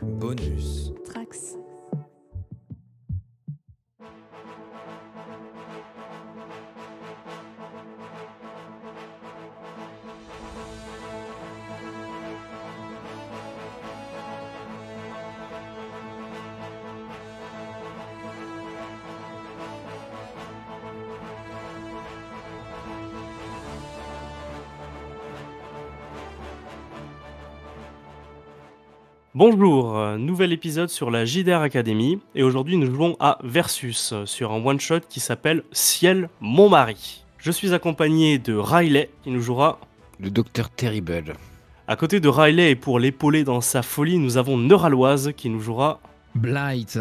Bonus. Trax. Bonjour, nouvel épisode sur la JDR Academy et aujourd'hui nous jouons à Versus sur un one-shot qui s'appelle Ciel mon mari. Je suis accompagné de Riley qui nous jouera. Le docteur Terrible. À côté de Riley et pour l'épauler dans sa folie, nous avons Neuraloise qui nous jouera. Blight.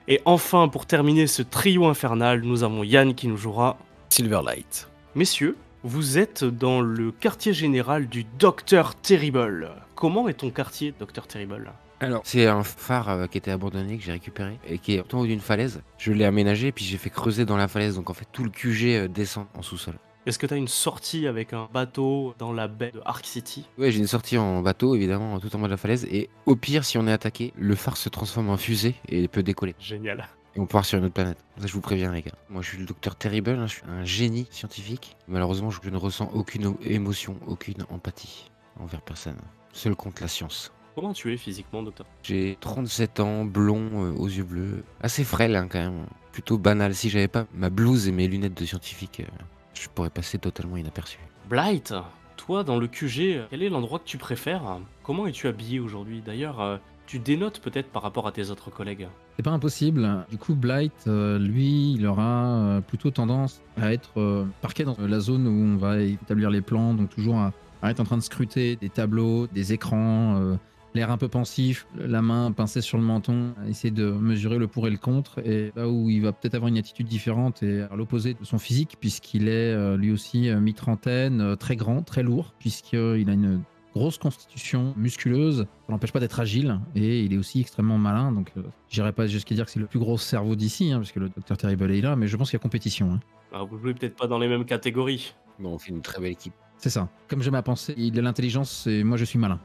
Et enfin pour terminer ce trio infernal, nous avons Yann qui nous jouera. Silverlight. Messieurs, vous êtes dans le quartier général du Docteur Terrible. Comment est ton quartier, Docteur Terrible ? Alors, c'est un phare qui était abandonné, que j'ai récupéré, et qui est tout en haut d'une falaise. Je l'ai aménagé, et puis j'ai fait creuser dans la falaise, donc en fait tout le QG descend en sous-sol. Est-ce que tu as une sortie avec un bateau dans la baie de Ark City ? Ouais, j'ai une sortie en bateau, évidemment, tout en bas de la falaise, et au pire, si on est attaqué, le phare se transforme en fusée et peut décoller. Génial. Et on part sur une autre planète. Ça, je vous préviens, les gars. Moi, je suis le docteur Terrible, hein, je suis un génie scientifique. Malheureusement, je ne ressens aucune émotion, aucune empathie envers personne. Seul compte la science. Comment tu es physiquement, docteur ? J'ai 37 ans, blond, aux yeux bleus. Assez frêle, hein, quand même. Plutôt banal. Si j'avais pas ma blouse et mes lunettes de scientifique, je pourrais passer totalement inaperçu. Blight, toi dans le QG, quel est l'endroit que tu préfères ? Comment es-tu habillé aujourd'hui ? D'ailleurs, tu dénotes peut-être par rapport à tes autres collègues. C'est pas impossible. Du coup, Blight, lui, il aura plutôt tendance à être parqué dans la zone où on va établir les plans, donc toujours à être en train de scruter des tableaux, des écrans, l'air un peu pensif, la main pincée sur le menton, à essayer de mesurer le pour et le contre, et là où il va peut-être avoir une attitude différente et à l'opposé de son physique, puisqu'il est lui aussi mi-trentaine, très grand, très lourd, puisqu'il a une grosse constitution musculeuse, ça l'empêche pas d'être agile, et il est aussi extrêmement malin, donc j'irai pas jusqu'à dire que c'est le plus gros cerveau d'ici, parce que le docteur Terrible est là, mais je pense qu'il y a compétition. Alors, vous jouez peut-être pas dans les mêmes catégories. Bon, on fait une très belle équipe. C'est ça. Comme j'aime à penser, il a l'intelligence et moi je suis malin.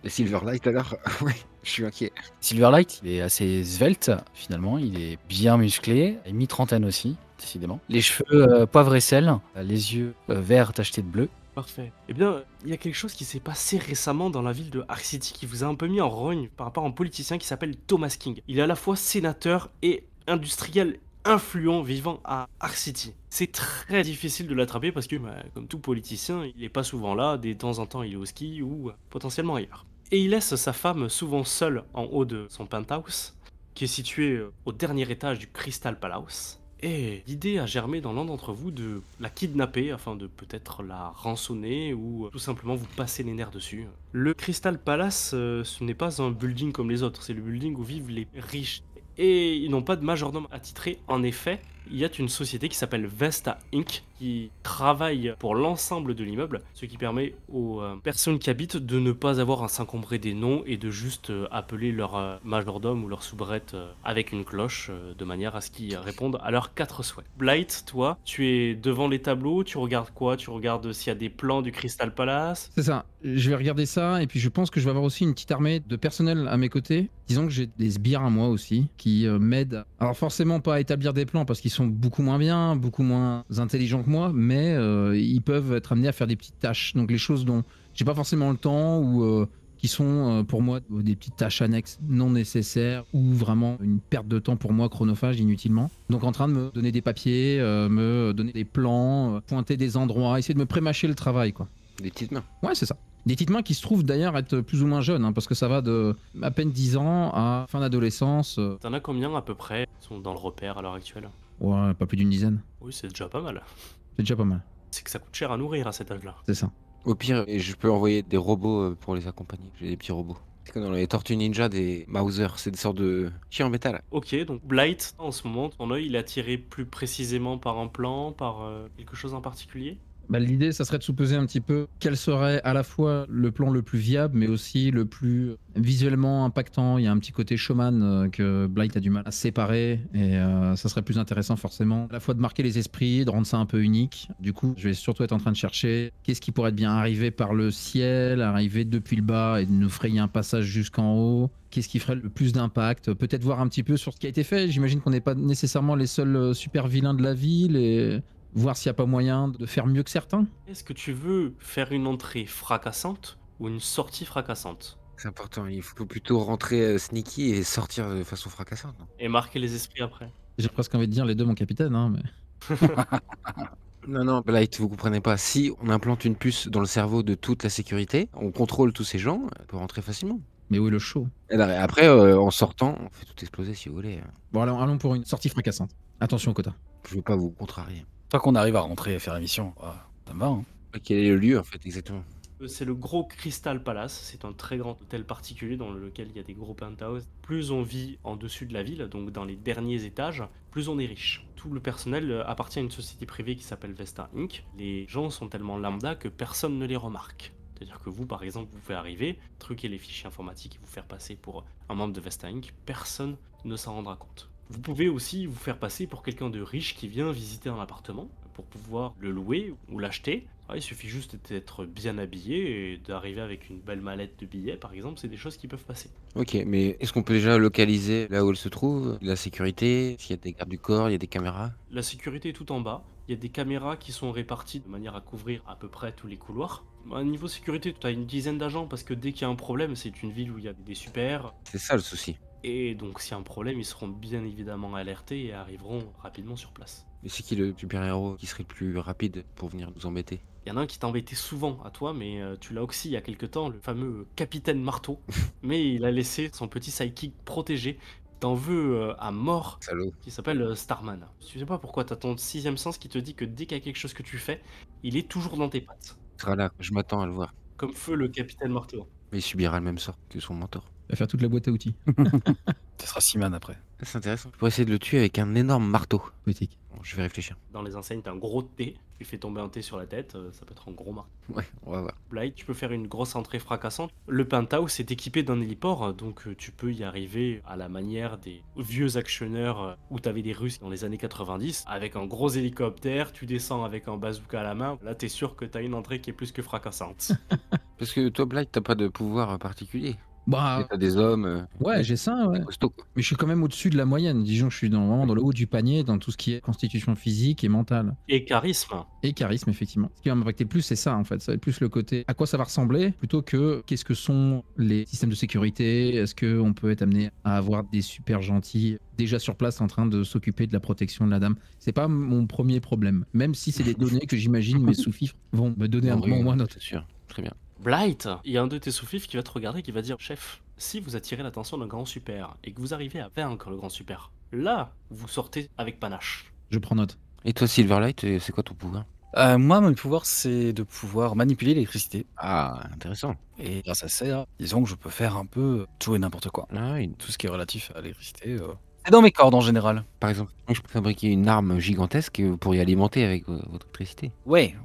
Et Silverlight, alors? Oui, je suis inquiet. Silverlight, il est assez svelte, finalement. Il est bien musclé. Il est mi-trentaine aussi, décidément. Les cheveux poivre et sel. Les yeux verts tachetés de bleu. Parfait. Eh bien, il y a quelque chose qui s'est passé récemment dans la ville de Ark City qui vous a un peu mis en rogne par rapport à un politicien qui s'appelle Thomas King. Il est à la fois sénateur et industriel influent vivant à Ark City. C'est très difficile de l'attraper parce que, comme tout politicien, il n'est pas souvent là, de temps en temps il est au ski ou potentiellement ailleurs. Et il laisse sa femme souvent seule en haut de son penthouse, qui est situé au dernier étage du Crystal Palace. Et l'idée a germé dans l'un d'entre vous de la kidnapper afin de peut-être la rançonner ou tout simplement vous passer les nerfs dessus. Le Crystal Palace, ce n'est pas un building comme les autres, c'est le building où vivent les riches. Et ils n'ont pas de majordome attitré. En effet, il y a une société qui s'appelle Vesta Inc. qui travaille pour l'ensemble de l'immeuble, ce qui permet aux personnes qui habitent de ne pas avoir à s'encombrer des noms et de juste appeler leur majordome ou leur soubrette avec une cloche de manière à ce qu'ils répondent à leurs 4 souhaits. Blight, toi, tu es devant les tableaux, tu regardes quoi ? Tu regardes s'il y a des plans du Crystal Palace ? C'est ça. Je vais regarder ça et puis je pense que je vais avoir aussi une petite armée de personnel à mes côtés. Disons que j'ai des sbires à moi aussi qui m'aident. Alors forcément pas à établir des plans parce qu'ils sont beaucoup moins bien, beaucoup moins intelligents que moi, mais ils peuvent être amenés à faire des petites tâches. Donc les choses dont j'ai pas forcément le temps ou qui sont pour moi des petites tâches annexes non nécessaires ou vraiment une perte de temps pour moi chronophage inutilement. Donc en train de me donner des papiers, me donner des plans, pointer des endroits, essayer de me prémâcher le travail quoi. Des petites mains. Ouais, c'est ça. Des petites mains qui se trouvent d'ailleurs être plus ou moins jeunes, parce que ça va de à peine 10 ans à fin d'adolescence. T'en as combien à peu près qui sont dans le repère à l'heure actuelle ? Ouais, pas plus d'une dizaine. Oui, c'est déjà pas mal. C'est déjà pas mal. C'est que ça coûte cher à nourrir à cet âge-là. C'est ça. Au pire, je peux envoyer des robots pour les accompagner. J'ai des petits robots. C'est comme dans les Tortues Ninja, des Mauser. C'est des sortes de chiens en métal. Ok, donc Blight, en ce moment, ton œil, il est attiré plus précisément par un plan, par quelque chose en particulier ? Bah, l'idée, ça serait de sous-peser un petit peu quel serait à la fois le plan le plus viable, mais aussi le plus visuellement impactant. Il y a un petit côté showman que Blight a du mal à séparer, et ça serait plus intéressant forcément à la fois de marquer les esprits, de rendre ça un peu unique. Du coup, je vais surtout être en train de chercher qu'est-ce qui pourrait être bien arriver par le ciel, arriver depuis le bas et de nous frayer un passage jusqu'en haut. Qu'est-ce qui ferait le plus d'impact? Peut-être voir un petit peu sur ce qui a été fait. J'imagine qu'on n'est pas nécessairement les seuls super vilains de la ville, et voir s'il n'y a pas moyen de faire mieux que certains. Est-ce que tu veux faire une entrée fracassante ou une sortie fracassante? C'est important, il faut plutôt rentrer sneaky et sortir de façon fracassante. Non Et marquer les esprits après. J'ai presque envie de dire les deux, mon capitaine, hein, mais... non, non, Blight, vous comprenez pas. Si on implante une puce dans le cerveau de toute la sécurité, on contrôle tous ces gens, on peut rentrer facilement. Mais où est le show? Et là, après, en sortant, on fait tout exploser si vous voulez. Bon, allons pour une sortie fracassante. Attention, quota. Je veux pas vous contrarier. Tant qu'on arrive à rentrer et faire l'émission, ça me va. Hein. Quel est le lieu en fait exactement? C'est le gros Crystal Palace, c'est un très grand hôtel particulier dans lequel il y a des gros penthouses. Plus on vit en dessus de la ville, donc dans les derniers étages, plus on est riche. Tout le personnel appartient à une société privée qui s'appelle Vesta Inc. Les gens sont tellement lambda que personne ne les remarque. C'est-à-dire que vous, par exemple, vous pouvez arriver, truquer les fichiers informatiques et vous faire passer pour un membre de Vesta Inc. Personne ne s'en rendra compte. Vous pouvez aussi vous faire passer pour quelqu'un de riche qui vient visiter un appartement pour pouvoir le louer ou l'acheter. Il suffit juste d'être bien habillé et d'arriver avec une belle mallette de billets, par exemple, c'est des choses qui peuvent passer. Ok, mais est-ce qu'on peut déjà localiser là où elle se trouve? La sécurité? S'il y a des gardes du corps, il y a des caméras? La sécurité est tout en bas. Il y a des caméras qui sont réparties de manière à couvrir à peu près tous les couloirs. À niveau sécurité, tu as une dizaine d'agents parce que dès qu'il y a un problème, c'est une ville où il y a des super. C'est ça le souci. Et donc s'il y a un problème, ils seront bien évidemment alertés et arriveront rapidement sur place. Mais c'est qui le super-héros qui serait le plus rapide pour venir nous embêter? Il y en a un qui t'a embêté souvent à toi, mais tu l'as aussi il y a quelque temps, le fameux Capitaine Marteau. Mais il a laissé son petit sidekick protégé. T'en veux à mort, Salaud. qui s'appelle Starman. Je sais pas pourquoi, t'as ton sixième sens qui te dit que dès qu'il y a quelque chose que tu fais, il est toujours dans tes pattes. Il sera là, je m'attends à le voir. Comme feu le Capitaine Marteau. Mais il subira le même sort que son mentor. Il va faire toute la boîte à outils. Ça sera Seaman après. C'est intéressant. Je pourrais essayer de le tuer avec un énorme marteau. Politique. Bon, je vais réfléchir. Dans les enseignes, t'as un gros thé, tu fais tomber un thé sur la tête, ça peut être un gros marteau. Ouais, on va voir. Blight, tu peux faire une grosse entrée fracassante. Le penthouse est équipé d'un héliport, donc tu peux y arriver à la manière des vieux actionneurs où t'avais des Russes dans les années 90, avec un gros hélicoptère, tu descends avec un bazooka à la main, là t'es sûr que t'as une entrée qui est plus que fracassante. Parce que toi, Blight, t'as pas de pouvoir particulier. Bah, T'as des hommes. ouais, j'ai ça, ouais. Costauds, quoi. Mais je suis quand même au-dessus de la moyenne. Disons que je suis vraiment dans le haut du panier dans tout ce qui est constitution physique et mentale. Et charisme. Et charisme, effectivement. Ce qui va m'impacter plus, c'est ça, en fait. Ça va être plus le côté à quoi ça va ressembler, plutôt que qu'est-ce que sont les systèmes de sécurité. Est-ce qu'on peut être amené à avoir des super gentils déjà sur place en train de s'occuper de la protection de la dame? C'est pas mon premier problème. Même si c'est des données que j'imagine mes sous-fifres vont me donner un Oui, moment ou un autre. C'est sûr, très bien. Blight, il y a un de tes sous-fifres qui va te regarder et qui va dire: Chef, si vous attirez l'attention d'un grand super et que vous arrivez à vaincre le grand super, là, vous sortez avec panache. Je prends note. Et toi, Silverlight, c'est quoi ton pouvoir? Moi, mon pouvoir, c'est de pouvoir manipuler l'électricité. Ah, intéressant. Et grâce à ça, disons que je peux faire un peu tout et n'importe quoi. Ah oui. Tout ce qui est relatif à l'électricité, c'est dans mes cordes en général. Par exemple, moi, je peux fabriquer une arme gigantesque pour y alimenter avec votre électricité. Ouais,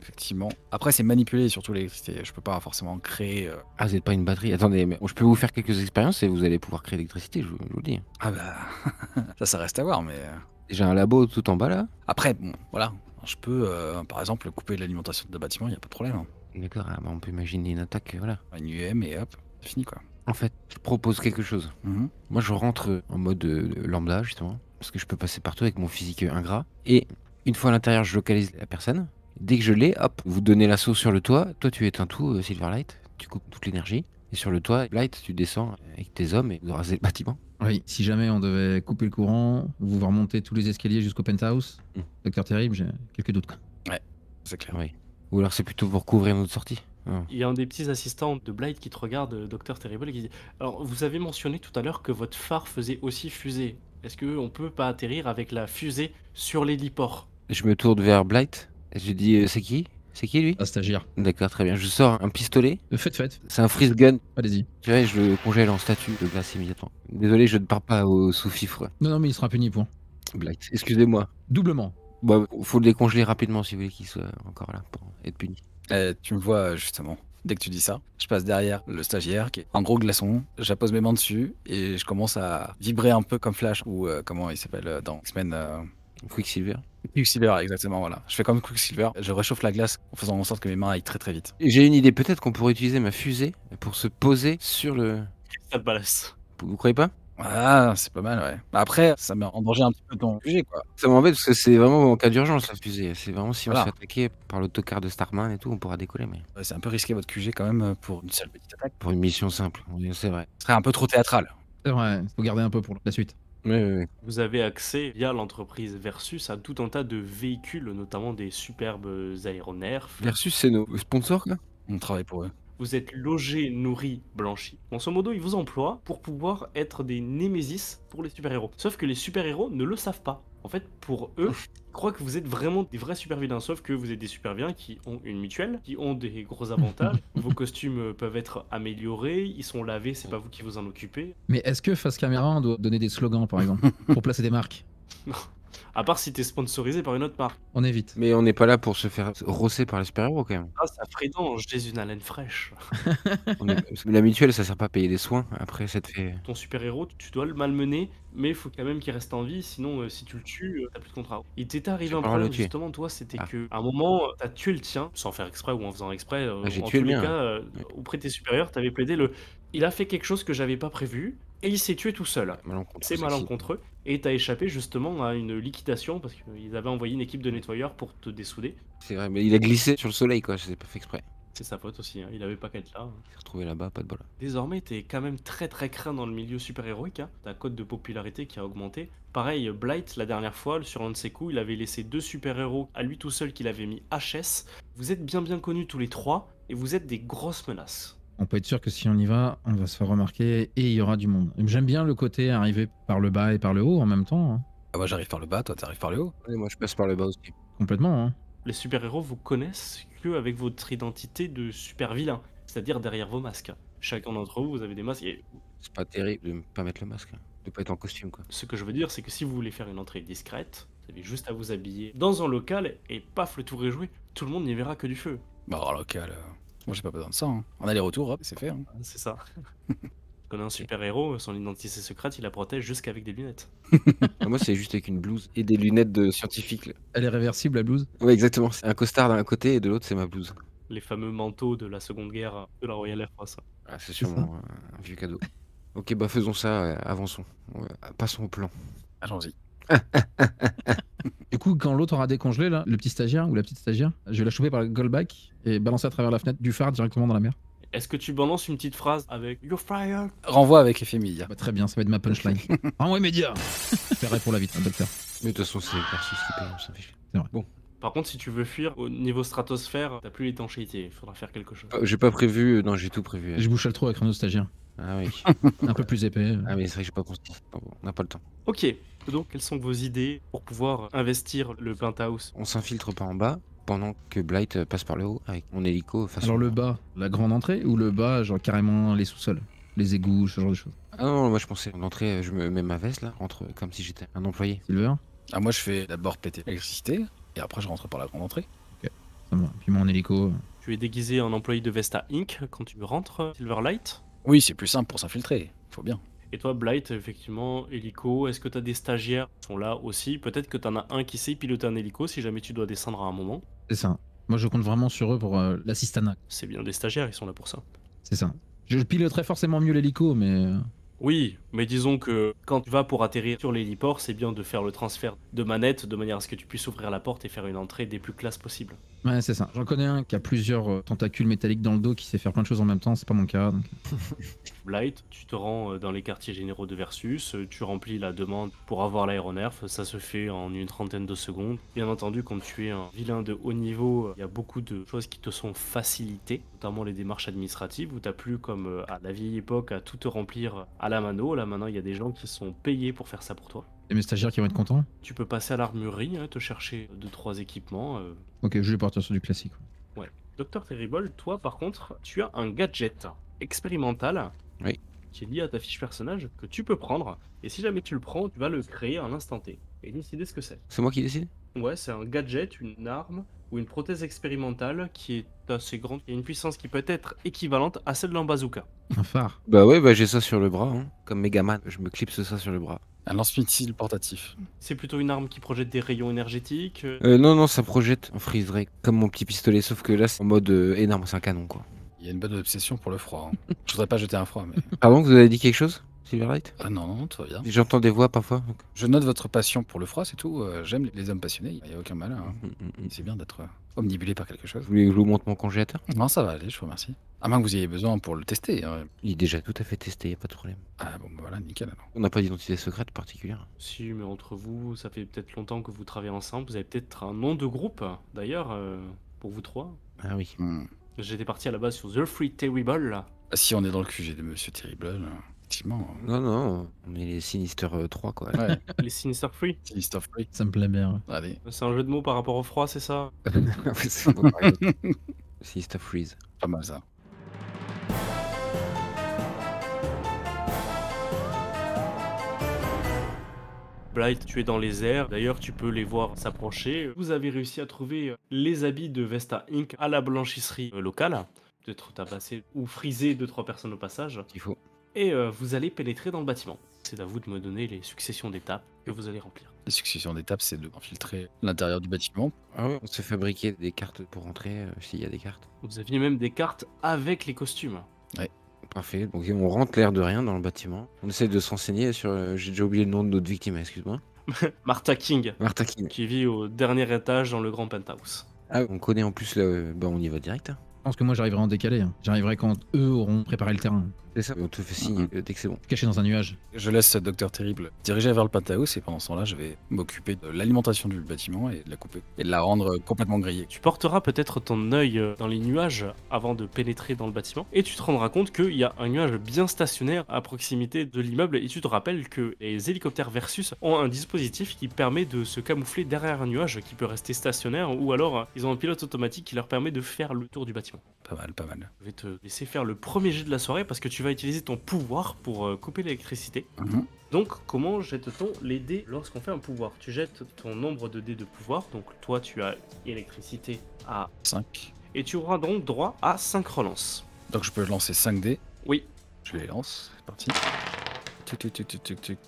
effectivement. Après, c'est manipuler surtout l'électricité. Je peux pas forcément créer. Ah, vous n'êtes pas une batterie. Attendez, mais je peux vous faire quelques expériences et vous allez pouvoir créer l'électricité, je vous le dis. Ah bah, ça reste à voir, mais. Déjà un labo tout en bas là. Après, bon, voilà. Je peux, par exemple, couper l'alimentation de bâtiment, il n'y a pas de problème. Hein. D'accord, ah, bah, on peut imaginer une attaque, voilà. Une UM et hop, c'est fini quoi. En fait, je propose quelque chose. Mhm. Moi, je rentre en mode lambda, justement, parce que je peux passer partout avec mon physique ingrat. Et une fois à l'intérieur, je localise la personne. Dès que je l'ai, hop, vous donnez l'assaut sur le toit. Toi, tu éteins tout, Silverlight. Tu coupes toute l'énergie. Et sur le toit, Blight, tu descends avec tes hommes et vous rasez le bâtiment. Oui, si jamais on devait couper le courant, vous remontez tous les escaliers jusqu'au penthouse, Docteur Terrible, j'ai quelques doutes. Quoi. C'est clair. Oui. Ou alors c'est plutôt pour couvrir notre sortie. Ah. Il y a un des petits assistants de Blight qui te regarde, Docteur Terrible, et qui dit: Alors, vous avez mentionné tout à l'heure que votre phare faisait aussi fusée. Est-ce qu'on peut pas atterrir avec la fusée sur l'héliport? Je me tourne vers Blight. Et je dis c'est qui? C'est qui lui? Un stagiaire. D'accord, très bien. Je sors un pistolet. Faites. C'est un freeze gun. Allez-y. Tu vois, je le congèle en statue de glace immédiatement. Désolé, je ne pars pas au sous-fifre. Non, mais il sera puni pour. Blight, excusez-moi. Doublement. Bah, faut le décongeler rapidement si vous voulez qu'il soit encore là pour être puni. Tu me vois justement. Dès que tu dis ça, je passe derrière le stagiaire qui est un gros glaçon, j'appose mes mains dessus et je commence à vibrer un peu comme Flash ou comment il s'appelle dans X-Men. Quicksilver. Quicksilver, exactement, voilà. Je fais comme Quicksilver, je réchauffe la glace en faisant en sorte que mes mains aillent très très vite. J'ai une idée, peut-être qu'on pourrait utiliser ma fusée pour se poser sur le... Ça te balance. Vous croyez pas? Ah, c'est pas mal, ouais. Après, ça met en danger un petit peu ton sujet, quoi. Ça m'embête parce que c'est vraiment en cas d'urgence la fusée. C'est vraiment si on Voilà. se fait attaquer par l'autocar de Starman et tout, on pourra décoller. Mais Ouais, c'est un peu risqué votre QG quand même pour une seule petite attaque. pour une mission simple, oui, c'est vrai. Ce serait un peu trop théâtral. C'est vrai, faut garder un peu pour la suite. Oui. Vous avez accès via l'entreprise Versus à tout un tas de véhicules, notamment des superbes aéronefs. Versus, c'est nos sponsors, quoi. On travaille pour eux. Vous êtes logés, nourris, blanchis. Grosso modo, ils vous emploient pour pouvoir être des némésis pour les super-héros. Sauf que les super-héros ne le savent pas. En fait, pour eux, ils croient que vous êtes vraiment des vrais super-vilains. Sauf que vous êtes des super-vilains qui ont une mutuelle, qui ont des gros avantages. Vos costumes peuvent être améliorés, ils sont lavés, c'est pas vous qui vous en occupez. Mais est-ce que face caméra, on doit donner des slogans, par exemple, pour placer des marques? À part si t'es sponsorisé par une autre marque. On évite. Mais on n'est pas là pour se faire rosser par les super-héros quand même. Ah, ça Frédon, j'ai une haleine fraîche. La mutuelle, ça sert pas à payer des soins. Après, ça te fait. Ton super-héros, tu dois le malmener, mais il faut quand même qu'il reste en vie, sinon si tu le tues, t'as plus de contrat. Il t'était arrivé J'ai un pas le droit de le problème tuer. justement, toi, c'était Ah. que à un moment, t'as tué le tien, sans faire exprès ou en faisant exprès, j'ai en tué tous le les mien, cas, Ouais. auprès de tes supérieurs, t'avais plaidé le « il a fait quelque chose que j'avais pas prévu, et il s'est tué tout seul ». Malencontreux, C'est sexy. malencontreux, et t'as échappé justement à une liquidation, parce qu'ils avaient envoyé une équipe de nettoyeurs pour te dessouder. C'est vrai, mais il a glissé sur le soleil, quoi. Je l'ai pas fait exprès. C'est sa faute aussi, hein, il avait pas qu'à être là. Il s'est retrouvé là-bas, pas de bol. Désormais, t'es quand même très très craint dans le milieu super-héroïque. Hein. Ta cote de popularité qui a augmenté. Pareil, Blight, la dernière fois, sur un de ses coups, il avait laissé 2 super-héros à lui tout seul qu'il avait mis HS. Vous êtes bien connus tous les 3 et vous êtes des grosses menaces. On peut être sûr que si on y va, on va se faire remarquer et il y aura du monde. J'aime bien le côté arriver par le bas et par le haut en même temps. Hein. Ah, moi j'arrive par le bas, toi t'arrives par le haut. Ouais, moi, je passe par le bas aussi. Complètement. Hein. Les super-héros vous connaissent que avec votre identité de super-vilain, c'est-à-dire derrière vos masques. Chacun d'entre vous, vous avez des masques. Et C'est pas terrible de pas mettre le masque, hein. De pas être en costume, quoi. ce que je veux dire, c'est que si vous voulez faire une entrée discrète, vous avez juste à vous habiller dans un local et paf, le tour est joué. Tout le monde n'y verra que du feu. Bah, alors local, moi j'ai pas besoin de ça. Hein. En aller-retour, hop, c'est fait. Hein. C'est ça. Quand on a un super-héros, son identité secrète, il la protège jusqu'avec des lunettes. Ah, moi, c'est juste avec une blouse et des lunettes de scientifique. Là. Elle est réversible, la blouse? Ouais, exactement. C'est un costard d'un côté et de l'autre, c'est ma blouse. Les fameux manteaux de la Seconde Guerre de la Royal Air Force. Ah, c'est sûrement un vieux cadeau. Ok, bah faisons ça, avançons. Ouais, passons au plan. Allons-y. Du coup, quand l'autre aura décongelé, là, le petit stagiaire ou la petite stagiaire, je vais la choper par le goalback et balancer à travers la fenêtre du phare directement dans la mer. Est-ce que tu balances une petite phrase avec You're fired? Renvoi avec effet immédiat. Bah, très bien, ça va être ma punchline. Envoie immédiat. Je paierai pour la vitre, hein, docteur. Mais de toute façon, c'est Versus qui paye, on s'en fiche. Par contre, si tu veux fuir, au niveau stratosphère, t'as plus l'étanchéité, il faudra faire quelque chose. J'ai pas prévu, non, j'ai tout prévu. Je bouche le trou avec un autre stagiaire. Ah oui. Un peu plus épais. Ah mais c'est vrai que j'ai pas pensé. Bon, on n'a pas le temps. Ok, donc quelles sont vos idées pour pouvoir investir le penthouse? On s'infiltre par en bas pendant que Blight passe par le haut avec mon hélico façon. Alors le bas, la grande entrée ou le bas, genre carrément les sous-sols, les égouts, ce genre de choses. Ah non, moi je pensais l'entrée, je me mets ma veste là, rentre comme si j'étais un employé. Silver, Ah, moi je fais d'abord péter l'électricité et après je rentre par la grande entrée. ça va. Puis mon hélico. Tu es déguisé en employé de Vesta Inc. quand tu rentres, Silverlight. Oui, c'est plus simple pour s'infiltrer. Faut bien. Et toi, Blight, effectivement, hélico, est-ce que tu as des stagiaires qui sont là aussi? Peut-être que tu en as un qui sait piloter un hélico si jamais tu dois descendre à un moment. C'est ça. Moi je compte vraiment sur eux pour l'assistana. C'est bien des stagiaires, ils sont là pour ça. C'est ça. Je piloterais forcément mieux l'hélico, mais. Oui, mais disons que quand tu vas pour atterrir sur l'héliport, c'est bien de faire le transfert de manette de manière à ce que tu puisses ouvrir la porte et faire une entrée des plus classes possibles. Ouais, c'est ça. J'en connais un qui a plusieurs tentacules métalliques dans le dos qui sait faire plein de choses en même temps, c'est pas mon cas. Donc... Blight, tu te rends dans les quartiers généraux de Versus, tu remplis la demande pour avoir l'aéronef, ça se fait en une trentaine de secondes. Bien entendu, quand tu es un vilain de haut niveau, il y a beaucoup de choses qui te sont facilitées, notamment les démarches administratives, où tu n'as plus comme à la vieille époque à tout te remplir à la mano. Là maintenant, il y a des gens qui sont payés pour faire ça pour toi. Et mes stagiaires qui vont être contents. Tu peux passer à l'armurerie, te chercher 2-3 équipements. Ok, je vais partir sur du classique. Ouais. Dr Terrible, toi par contre, tu as un gadget expérimental Oui. qui est lié à ta fiche personnage que tu peux prendre. Et si jamais tu le prends, tu vas le créer à l'instant T et décider ce que c'est. C'est moi qui décide? Ouais, c'est un gadget, une arme ou une prothèse expérimentale qui est assez grande et une puissance qui peut être équivalente à celle d'un bazooka. Un phare. Bah ouais, bah j'ai ça sur le bras, hein. Comme Megaman, je me clipse ça sur le bras. Un lance-missile portatif. C'est plutôt une arme qui projette des rayons énergétiques. Non, non, ça projette en freeze ray, comme mon petit pistolet, sauf que là c'est en mode énorme, c'est un canon quoi. Il y a une bonne obsession pour le froid. Hein. Je voudrais pas jeter un froid, mais. Pardon, vous avez dit quelque chose, Silverlight? Ah non, non, tout va bien. J'entends des voix parfois. Donc. Je note votre passion pour le froid, c'est tout. J'aime les hommes passionnés, il n'y a aucun malin. Hein. C'est bien d'être omnibulé par quelque chose. Vous voulez que je vous montre mon congélateur? Non, ça va aller, je vous remercie. À moins que vous ayez besoin pour le tester. Hein. Il est déjà tout à fait testé, y a pas de problème. Ah bon, bah voilà, nickel alors. On n'a pas d'identité secrète particulière. Si, mais entre vous, ça fait peut-être longtemps que vous travaillez ensemble. Vous avez peut-être un nom de groupe, d'ailleurs, pour vous trois. Ah oui. J'étais parti à la base sur The Free Terrible. Ah, si on est dans le QG de Monsieur Terrible, effectivement. Non, non, on est les Sinister 3 quoi. Ouais, Les Sinister Free. Sinister Free. Ça me plaît bien. Allez. C'est un jeu de mots par rapport au froid, c'est ça? C'est bon, par exemple. Sinister Freeze. Pas mal ça. Blight, tu es dans les airs. D'ailleurs, tu peux les voir s'approcher. Vous avez réussi à trouver les habits de Vesta Inc. à la blanchisserie locale. Peut-être tabasser ou friser 2-3 personnes au passage. Il faut. Et vous allez pénétrer dans le bâtiment. C'est à vous de me donner les successions d'étapes que vous allez remplir. La succession d'étapes, c'est d'infiltrer l'intérieur du bâtiment. Ah ouais, on se fait fabriquer des cartes pour rentrer s'il y a des cartes. Vous aviez même des cartes avec les costumes. Parfait. Donc on rentre l'air de rien dans le bâtiment. On essaie de s'enseigner sur. J'ai déjà oublié le nom de notre victime, excuse-moi. Martha King, Martha King. qui vit au dernier étage dans le grand penthouse. Ah, on connaît en plus là. Bah on y va direct. Hein. Je pense que moi j'arriverai en décalé. Hein. J'arriverai quand eux auront préparé le terrain. C'est ça. On te fait signe dès que c'est bon. Caché dans un nuage. Je laisse Docteur Terrible diriger vers le penthouse et pendant ce temps-là, je vais m'occuper de l'alimentation du bâtiment et de la couper et de la rendre complètement grillée. Tu porteras peut-être ton œil dans les nuages avant de pénétrer dans le bâtiment et tu te rendras compte qu'il y a un nuage bien stationnaire à proximité de l'immeuble et tu te rappelles que les hélicoptères Versus ont un dispositif qui permet de se camoufler derrière un nuage qui peut rester stationnaire ou alors ils ont un pilote automatique qui leur permet de faire le tour du bâtiment. Pas mal, pas mal. Je vais te laisser faire le premier jet de la soirée parce que tu vas utiliser ton pouvoir pour couper l'électricité. Mhm. Donc, comment jette-t-on les dés lorsqu'on fait un pouvoir? Tu jettes ton nombre de dés de pouvoir, donc toi tu as électricité à... 5. Et tu auras donc droit à 5 relances. Donc je peux lancer 5 dés. Oui. Je les lance, c'est parti.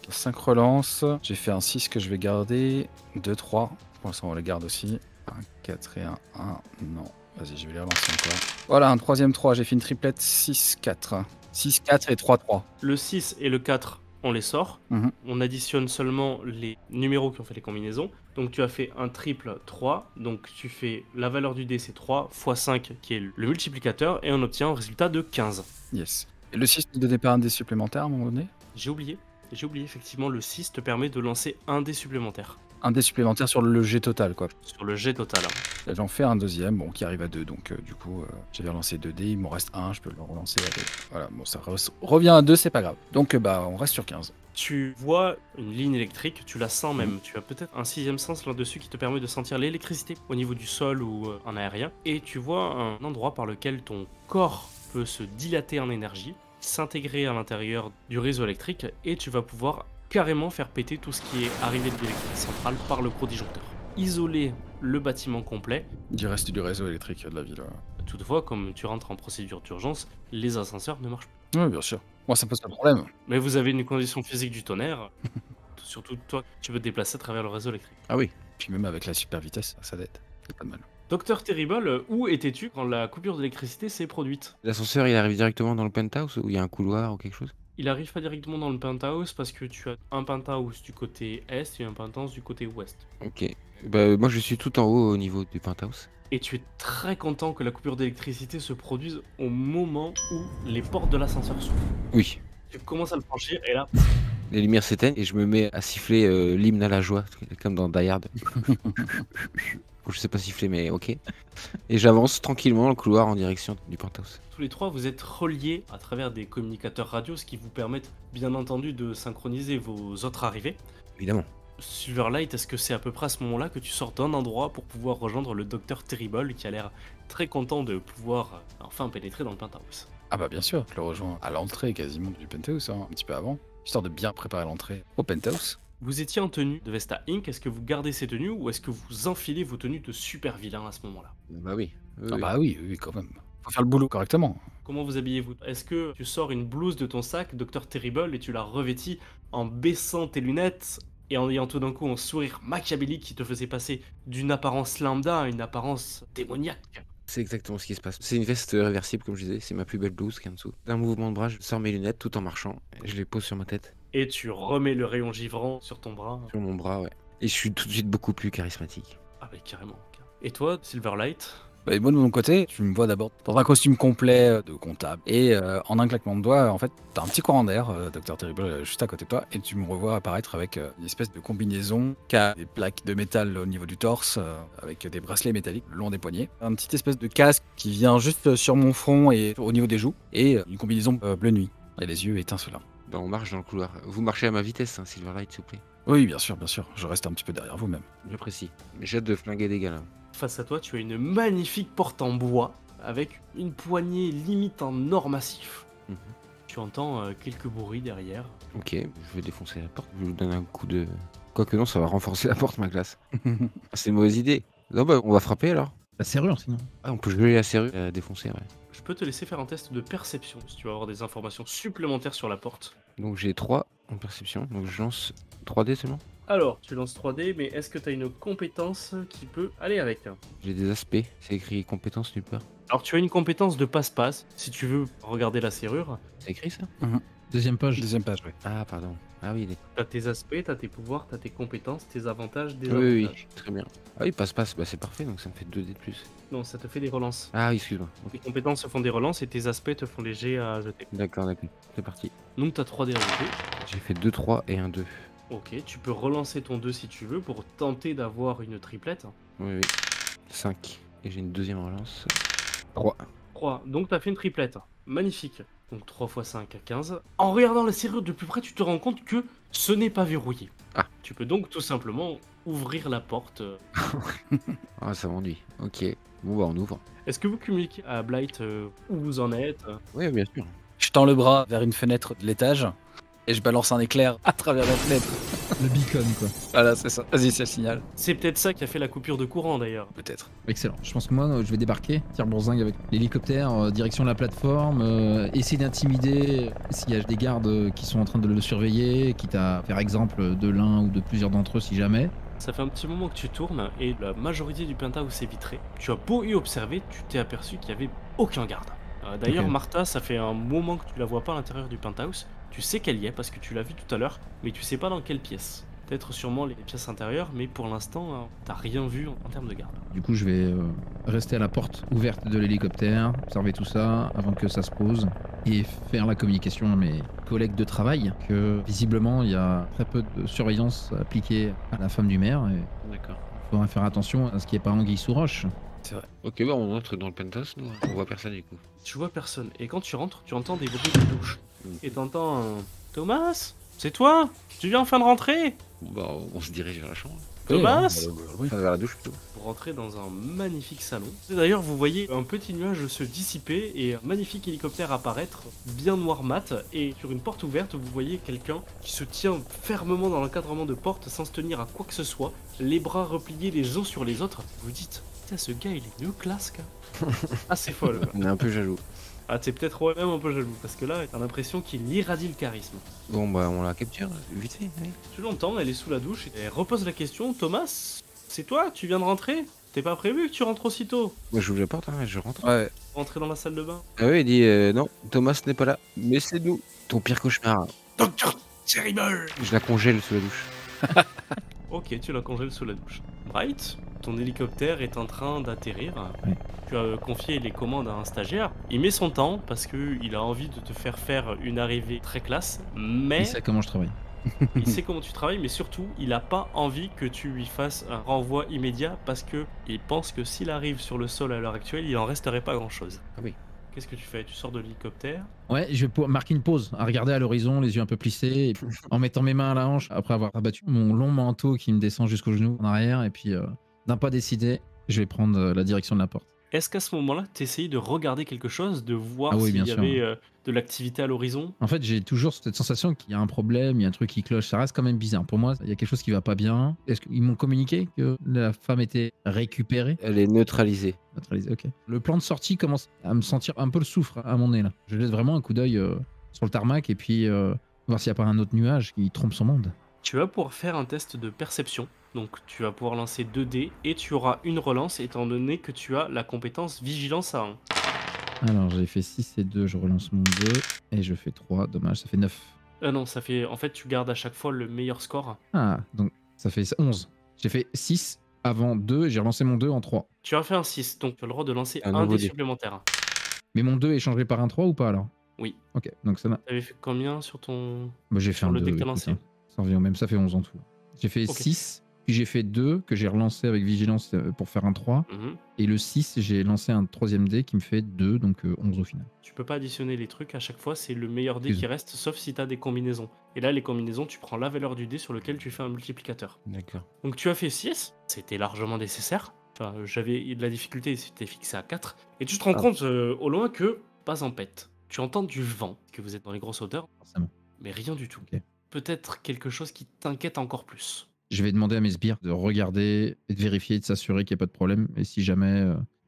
5 relances. J'ai fait un 6 que je vais garder. 2, 3. Pour l'instant, on les garde aussi. 1, 4 et 1, 1. Non. Vas-y, je vais les relancer encore. Voilà, un troisième 3. J'ai fait une triplette 6, 4. 6, 4 et 3, 3. Le 6 et le 4, on les sort. Mhm. On additionne seulement les numéros qui ont fait les combinaisons. Donc tu as fait un triple 3. Donc tu fais la valeur du dé, c'est 3 x 5 qui est le multiplicateur. Et on obtient un résultat de 15. Yes. Et le 6 ne donnait pas un dé supplémentaire à un moment donné? J'ai oublié. Effectivement, le 6 te permet de lancer un dé supplémentaire. Un dé supplémentaire sur le jet total, quoi. Sur le jet total. Là, j'en fais un deuxième, bon, qui arrive à 2. Donc, du coup, j'avais relancé 2 dés. Il m'en reste un. Je peux le relancer à 2. Voilà, bon, ça revient à 2, c'est pas grave. Donc, bah, on reste sur 15. Tu vois une ligne électrique, tu la sens même. Tu as peut-être un sixième sens là-dessus qui te permet de sentir l'électricité au niveau du sol ou en aérien. Et tu vois un endroit par lequel ton corps peut se dilater en énergie, s'intégrer à l'intérieur du réseau électrique et tu vas pouvoir carrément faire péter tout ce qui est arrivé de l'électricité centrale par le gros disjoncteur. Isoler le bâtiment complet. Du reste du réseau électrique de la ville. Toutefois, comme tu rentres en procédure d'urgence, les ascenseurs ne marchent pas. Oui, bien sûr. Moi, ça pose pas de problème. Mais vous avez une condition physique du tonnerre. Surtout toi, tu peux te déplacer à travers le réseau électrique. Ah oui. Puis même avec la super vitesse, ça aide. C'est pas de mal. Docteur Terrible, où étais-tu quand la coupure d'électricité s'est produite? L'ascenseur il arrive directement dans le penthouse ou il y a un couloir ou quelque chose? Il arrive pas directement dans le penthouse parce que tu as un penthouse du côté est et un penthouse du côté ouest. Ok. Bah moi je suis tout en haut au niveau du penthouse. Et tu es très content que la coupure d'électricité se produise au moment où les portes de l'ascenseur s'ouvrent. Oui. Tu commences à le franchir et là, Les lumières s'éteignent et je me mets à siffler l'hymne à la joie, comme dans Die Hard. Je sais pas siffler mais ok. Et j'avance tranquillement dans le couloir en direction du penthouse. tous les trois, vous êtes reliés à travers des communicateurs radio, ce qui vous permettent bien entendu de synchroniser vos autres arrivées. Évidemment. Silverlight, est-ce que c'est à peu près à ce moment-là que tu sors d'un endroit pour pouvoir rejoindre le Docteur Terrible qui a l'air très content de pouvoir enfin pénétrer dans le penthouse? Ah bah bien sûr, je le rejoins à l'entrée quasiment du penthouse, hein, un petit peu avant, histoire de bien préparer l'entrée au penthouse. Vous étiez en tenue de Vesta Inc. Est-ce que vous gardez ces tenues ou est-ce que vous enfilez vos tenues de super vilain à ce moment-là? Bah oui. Oui, Ah oui. bah oui, oui, quand même. Faut faire le boulot correctement. Comment vous habillez-vous? Est-ce que tu sors une blouse de ton sac, Dr Terrible, et tu la revêtis en baissant tes lunettes et en ayant tout d'un coup un sourire machiavélique qui te faisait passer d'une apparence lambda à une apparence démoniaque? C'est exactement ce qui se passe. C'est une veste réversible, comme je disais. C'est ma plus belle blouse qui est en dessous. D'un mouvement de bras, je sors mes lunettes tout en marchant. Et je les pose sur ma tête, Et tu remets le rayon givrant sur ton bras. sur mon bras, ouais. Et je suis tout de suite beaucoup plus charismatique. Ah bah carrément. Et toi, Silverlight? Bah, et moi de mon côté, tu me vois d'abord dans un costume complet de comptable. Et en un claquement de doigts, en fait, t'as un petit courant d'air, Dr Terrible, juste à côté de toi, et tu me revois apparaître avec une espèce de combinaison qui a des plaques de métal au niveau du torse, avec des bracelets métalliques le long des poignets. Un petit espèce de casque qui vient juste sur mon front et au niveau des joues, et une combinaison bleu nuit, et les yeux étincelants. Bah, on marche dans le couloir. Vous marchez à ma vitesse, hein, Silverlight, s'il vous plaît. Oui, bien sûr, je reste un petit peu derrière vous même. J'apprécie. J'ai hâte de flinguer des gars là. Face à toi, tu as une magnifique porte en bois avec une poignée limite en or massif. Mhm. Tu entends quelques bruits derrière. Ok, je vais défoncer la porte. Je vous donne un coup de. Quoique non, ça va renforcer la porte, ma glace. C'est une mauvaise idée. Non, bah, on va frapper alors. La serrure, sinon. Ah, on peut geler la serrure et la défoncer, ouais. Je peux te laisser faire un test de perception si tu veux avoir des informations supplémentaires sur la porte. Donc j'ai 3 en perception. Donc je lance 3D seulement. Alors, tu lances 3D, mais est-ce que tu as une compétence qui peut aller avec? J'ai des aspects. C'est écrit compétence nulle part. Alors, tu as une compétence de passe-passe, si tu veux regarder la serrure. C'est écrit ça? Deuxième page. Deuxième page, oui. Ah, pardon. Ah oui, Tu as tes aspects, tu as tes pouvoirs, tu as tes compétences, tes avantages, oui, désavantages. oui, oui, très bien. Ah oui, passe-passe, bah c'est parfait, donc ça me fait 2D de plus. Non, ça te fait des relances. Ah oui, excuse-moi. Tes compétences se font des relances et tes aspects te font des jets à jeter. D'accord, d'accord. C'est parti. Donc, tu as 3D à jeter. J'ai fait 2, 3 et un 2. Ok, tu peux relancer ton 2 si tu veux pour tenter d'avoir une triplette. Oui, oui. 5. Et j'ai une deuxième relance. 3. 3, donc tu as fait une triplette. Magnifique. Donc 3 x 5, 15. En regardant la serrure de plus près, tu te rends compte que ce n'est pas verrouillé. Ah. Tu peux donc tout simplement ouvrir la porte. Ah, ça m'ennuie. Ok. Bon, bah on ouvre. Est-ce que vous communiquez à Blight où vous en êtes? Oui, bien sûr. Je tends le bras vers une fenêtre de l'étage, et je balance un éclair à travers la fenêtre. Le beacon, quoi. Voilà, c'est ça. Vas-y, c'est le signal. C'est peut-être ça qui a fait la coupure de courant d'ailleurs. Peut-être. Excellent. Je pense que moi, je vais débarquer, tire bourzingue avec l'hélicoptère, direction de la plateforme, essayer d'intimider s'il y a des gardes qui sont en train de le surveiller, quitte à faire exemple de l'un ou de plusieurs d'entre eux si jamais. Ça fait un petit moment que tu tournes et la majorité du penthouse est vitré. Tu as beau y observer, tu t'es aperçu qu'il n'y avait aucun garde. D'ailleurs, Ok. Martha, ça fait un moment que tu la vois pas à l'intérieur du penthouse. Tu sais qu'elle y est parce que tu l'as vue tout à l'heure, mais tu sais pas dans quelle pièce. Peut-être sûrement les pièces intérieures, mais pour l'instant, t'as rien vu en termes de garde. Du coup, je vais rester à la porte ouverte de l'hélicoptère, observer tout ça avant que ça se pose et faire la communication à mes collègues de travail que visiblement il y a très peu de surveillance appliquée à la femme du maire et D'accord. il faudra faire attention à ce qui est pas anguille sous roche. C'est vrai. Ok, bah on entre dans le penthouse, nous. On voit personne du coup. Tu vois personne, et quand tu rentres, tu entends des bruits de douche. Et t'entends un... Thomas? C'est toi? Tu viens enfin de rentrer? Bah on se dirige vers la chambre. Thomas? Oui. Enfin, vers la douche plutôt. Vous rentrez dans un magnifique salon. Et d'ailleurs, vous voyez un petit nuage se dissiper et un magnifique hélicoptère apparaître, bien noir mat. Et sur une porte ouverte, vous voyez quelqu'un qui se tient fermement dans l'encadrement de porte sans se tenir à quoi que ce soit, les bras repliés les uns sur les autres. Vous dites, putain, ce gars, il est mieux classe, quoi. Ah, c'est folle, quoi. On est un peu jaloux. Ah, t'es peut-être ouais, même un peu jaloux, parce que là, t'as l'impression qu'il irradie le charisme. Bon, bah on la capture, vite fait. Allez. Tu l'entends, elle est sous la douche, et elle repose la question, Thomas, c'est toi, tu viens de rentrer? T'es pas prévu que tu rentres aussitôt? Moi j'ouvre la porte, hein, et je rentre. Ouais. Rentrer dans la salle de bain? Ah oui, il dit non, Thomas n'est pas là, mais c'est nous. Ton pire cauchemar. Docteur Terrible! Je la congèle sous la douche. Ok, tu la congèles sous la douche. Bright, ton hélicoptère est en train d'atterrir. Oui. Tu as confié les commandes à un stagiaire. Il met son temps parce qu'il a envie de te faire une arrivée très classe, mais Il sait comment je travaille. il sait comment tu travailles, mais surtout, il n'a pas envie que tu lui fasses un renvoi immédiat parce que il pense que s'il arrive sur le sol à l'heure actuelle, il en resterait pas grand-chose. Ah oui. Qu'est-ce que tu fais? Tu sors de l'hélicoptère. Ouais, je vais marquer une pause, à regarder à l'horizon, les yeux un peu plissés, et puis, en mettant mes mains à la hanche, après avoir abattu mon long manteau qui me descend jusqu'au genou en arrière, et puis d'un pas décidé, je vais prendre la direction de la porte. Est-ce qu'à ce moment-là, tu essayais de regarder quelque chose, de voir Ah oui, s'il bien y sûr, avait ouais. de l'activité à l'horizon? En fait, j'ai toujours cette sensation qu'il y a un problème, il y a un truc qui cloche. Ça reste quand même bizarre. Pour moi, il y a quelque chose qui va pas bien. Est-ce qu'ils m'ont communiqué que la femme était récupérée? Elle est neutralisée. Neutralisée, ok. Le plan de sortie commence à me sentir un peu le soufre à mon nez là. Je laisse vraiment un coup d'œil sur le tarmac et puis voir s'il n'y a pas un autre nuage qui trompe son monde. Tu vas pouvoir faire un test de perception. Donc tu vas pouvoir lancer 2 dés et tu auras une relance étant donné que tu as la compétence vigilance à 1. Alors, j'ai fait 6 et 2, je relance mon 2 et je fais 3. Dommage, ça fait 9. Non, ça fait. En fait, tu gardes à chaque fois le meilleur score. Ah, donc ça fait 11. J'ai fait 6 avant 2 et j'ai relancé mon 2 en 3. Tu as fait un 6, donc tu as le droit de lancer Un un nouveau dé dé. supplémentaire. Mais mon 2 est changé par un 3 ou pas alors? Oui. Ok, donc ça m'a. Tu avais fait combien sur ton. Bah, j'ai fait Sur un le 2. dé que t'as écoute, lancé. hein. Ça revient au même, ça fait 11 en tout. J'ai fait Ok. 6, puis j'ai fait 2 que j'ai relancé avec vigilance pour faire un 3. Mhm. Et le 6, j'ai lancé un troisième dé qui me fait 2, donc 11 au final. Tu peux pas additionner les trucs, à chaque fois c'est le meilleur dé Excuse. qui reste, sauf si tu as des combinaisons. Et là, les combinaisons, tu prends la valeur du dé sur lequel tu fais un multiplicateur. D'accord. Donc tu as fait 6, c'était largement nécessaire. Enfin, j'avais de la difficulté, c'était fixé à 4. Et tu te rends Ah. compte au loin que, pas en pète. Tu entends du vent, que vous êtes dans les grosses hauteurs, Forcément. mais rien du tout. Ok. Peut-être quelque chose qui t'inquiète encore plus. Je vais demander à mes sbires de regarder et de vérifier, de s'assurer qu'il n'y a pas de problème. Et si jamais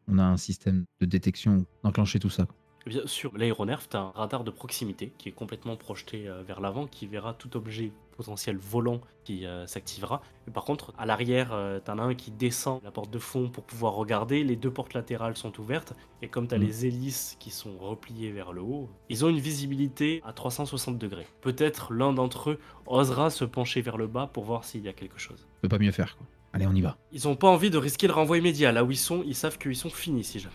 on a un système de détection, d'enclencher tout ça. Eh bien, sur l'aéronef, tu as un radar de proximité qui est complètement projeté vers l'avant, qui verra tout objet potentiel volant qui s'activera. Mais par contre, à l'arrière, tu en as un qui descend la porte de fond pour pouvoir regarder. Les 2 portes latérales sont ouvertes. Et comme tu as Mm. les hélices qui sont repliées vers le haut, ils ont une visibilité à 360 degrés. Peut-être l'un d'entre eux osera se pencher vers le bas pour voir s'il y a quelque chose. On peut pas mieux faire, quoi. Allez, on y va. Ils n'ont pas envie de risquer le renvoi immédiat. Là où ils sont, ils savent qu'ils sont finis si jamais.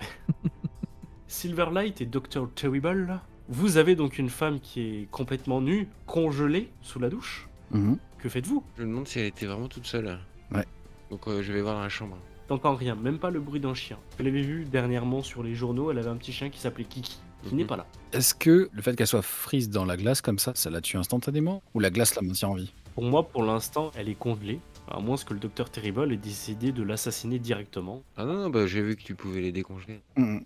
Silverlight et Dr. Terrible, là, vous avez donc une femme qui est complètement nue, congelée sous la douche. Mhm. Que faites-vous? Je me demande si elle était vraiment toute seule. Ouais. Donc je vais voir dans la chambre. T'entends rien, même pas le bruit d'un chien. Je l'avais vu dernièrement sur les journaux, elle avait un petit chien qui s'appelait Kiki, qui n'est pas là. Est-ce que le fait qu'elle soit frise dans la glace comme ça la tue instantanément? Ou la glace la maintient en vie? Pour moi, pour l'instant, elle est congelée, à moins que le Dr. Terrible ait décidé de l'assassiner directement. Ah non, bah j'ai vu que tu pouvais les décongeler. Mhm.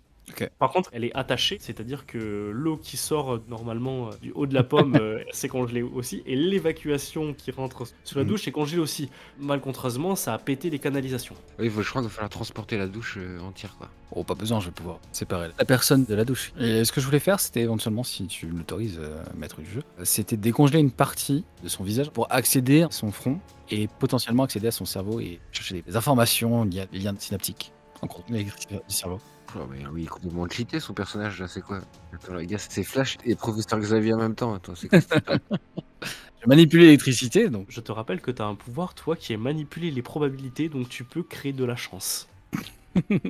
Par contre, elle est attachée, c'est-à-dire que l'eau qui sort normalement du haut de la pomme, c'est congelé aussi, et l'évacuation qui rentre sous la Mhm. douche est congelée aussi. Malencontreusement, ça a pété les canalisations. Oui, je crois qu'il va falloir transporter la douche entière, quoi. Oh, pas besoin, je vais pouvoir séparer la personne de la douche. Et ce que je voulais faire, c'était éventuellement, si tu l'autorises, maître du jeu, c'était décongeler une partie de son visage pour accéder à son front et potentiellement accéder à son cerveau et chercher des informations liées à des liens synaptiques. En gros, l'électricité du cerveau. Oh, mais oui, il est complètement cheaté son personnage là, c'est quoi? Attends, le gars, c'est Flash et Professeur Xavier en même temps. Attends, c'est quoi cette histoire? Je manipule l'électricité, donc Je te rappelle que tu as un pouvoir, toi, qui est manipuler les probabilités, donc tu peux créer de la chance.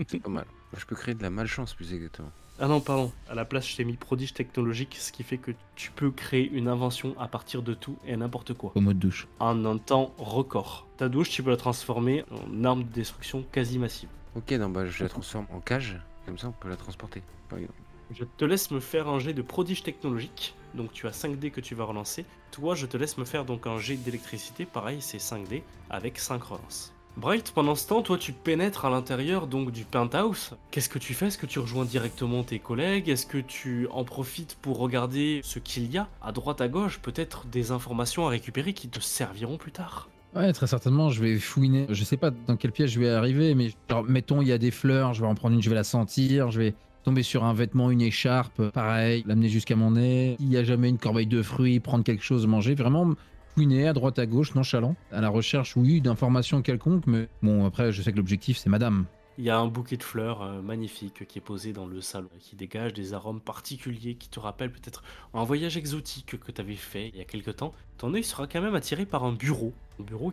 C'est pas mal. Moi, je peux créer de la malchance plus exactement. Ah non, pardon, à la place, je t'ai mis prodige technologique, ce qui fait que tu peux créer une invention à partir de tout et n'importe quoi. Au mode douche. En un temps record. Ta douche, tu peux la transformer en arme de destruction quasi massive. Ok, non, bah je la transforme en cage, comme ça on peut la transporter, par exemple. Je te laisse me faire un jet de prodige technologique. Donc tu as 5 dés que tu vas relancer. Toi, je te laisse me faire donc un jet d'électricité. Pareil, c'est 5 dés avec 5 relances. Bright, pendant ce temps, toi tu pénètres à l'intérieur donc du penthouse. Qu'est-ce que tu fais? Est-ce que tu rejoins directement tes collègues? Est-ce que tu en profites pour regarder ce qu'il y a à droite à gauche? Peut-être des informations à récupérer qui te serviront plus tard. Ouais, très certainement, je vais fouiner. Je sais pas dans quel piège je vais arriver, mais genre, mettons, il y a des fleurs, je vais en prendre une, je vais la sentir, je vais tomber sur un vêtement, une écharpe, pareil, l'amener jusqu'à mon nez. Il y a jamais une corbeille de fruits, prendre quelque chose, manger, vraiment fouiner à droite à gauche, nonchalant, à la recherche, oui, d'informations quelconques, mais bon, après, je sais que l'objectif, c'est madame. Il y a un bouquet de fleurs magnifique qui est posé dans le salon, qui dégage des arômes particuliers qui te rappellent peut-être un voyage exotique que tu avais fait il y a quelque temps. Ton œil sera quand même attiré par un bureau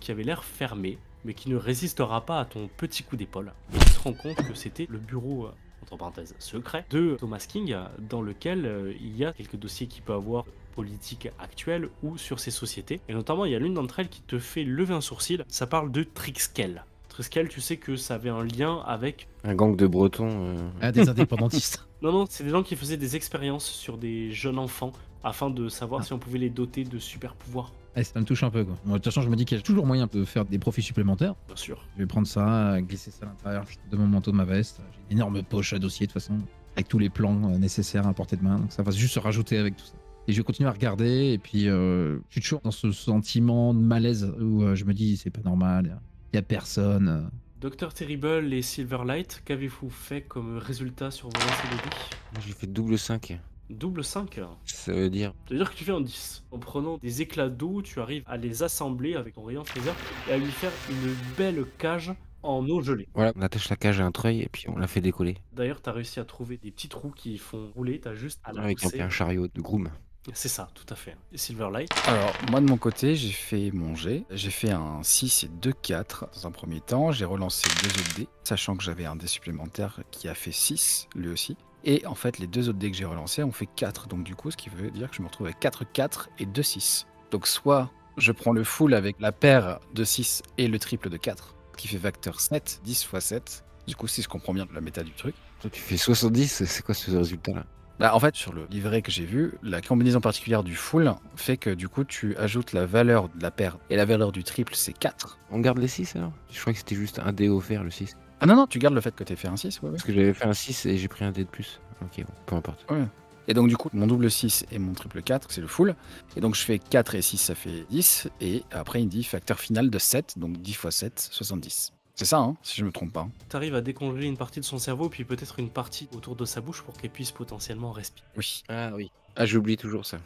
qui avait l'air fermé, mais qui ne résistera pas à ton petit coup d'épaule. Et tu te rends compte que c'était le bureau, entre parenthèses, secret, de Thomas King, dans lequel il y a quelques dossiers qu'il peut avoir politique actuelle ou sur ses sociétés. Et notamment, il y a l'une d'entre elles qui te fait lever un sourcil, ça parle de Trixkel. Trixkel, tu sais que ça avait un lien avec... Un gang de Bretons. Ah, des indépendantistes. Non, c'est des gens qui faisaient des expériences sur des jeunes enfants afin de savoir Ah. si on pouvait les doter de super pouvoirs. Ça me touche un peu quoi. Moi, de toute façon, je me dis qu'il y a toujours moyen de faire des profits supplémentaires. Bien sûr. Je vais prendre ça, glisser ça à l'intérieur de mon manteau, de ma veste. J'ai une énorme poche à dossier de toute façon, avec tous les plans nécessaires à portée de main. Donc ça va juste se rajouter avec tout ça. Et je vais continuer à regarder. Et puis, je suis toujours dans ce sentiment de malaise où je me dis, c'est pas normal, il y a personne. Dr Terrible et Silverlight, qu'avez-vous fait comme résultat sur vos lancers de dés? J'ai fait double 5. Double 5. Ça veut dire. C'est-à-dire que tu fais un 10. En prenant des éclats d'eau, tu arrives à les assembler avec ton rayon phaser et à lui faire une belle cage en eau gelée. Voilà, on attache la cage à un treuil et puis on la fait décoller. D'ailleurs, tu as réussi à trouver des petits trous qui font rouler, tu as juste à la Avec pousser. un chariot de groom. C'est ça, tout à fait. Et Silverlight, Alors, moi de mon côté, j'ai fait mon jet. J'ai fait un 6 et 2 4 dans un premier temps. J'ai relancé 2 autres dés, sachant que j'avais un dé supplémentaire qui a fait 6, lui aussi. Et en fait, les 2 autres dés que j'ai relancés ont fait 4. Donc du coup, ce qui veut dire que je me retrouve avec 4 4 et 2 6. Donc soit je prends le full avec la paire de 6 et le triple de 4, qui fait facteur 7, 10 x 7. Du coup, si je comprends bien la méta du truc. Toi, tu fais 70, c'est quoi ce résultat-là? Bah, en fait, sur le livret que j'ai vu, la combinaison particulière du full fait que du coup, tu ajoutes la valeur de la paire et la valeur du triple, c'est 4. On garde les 6 alors? Je crois que c'était juste un dé offert, le 6. Ah non, non, tu gardes le fait que tu fait un 6, ouais, ouais. Parce que j'avais fait un 6 et j'ai pris un dé de plus. Ok, bon, peu importe. Et donc, du coup, mon double 6 et mon triple 4, c'est le full. Et donc, je fais 4 et 6, ça fait 10. Et après, il me dit facteur final de 7, donc 10 x 7, 70. C'est ça, hein, si je me trompe pas. tu arrives à décongeler une partie de son cerveau, puis peut-être une partie autour de sa bouche pour qu'elle puisse potentiellement respirer. Oui. Ah oui. Ah, j'oublie toujours ça.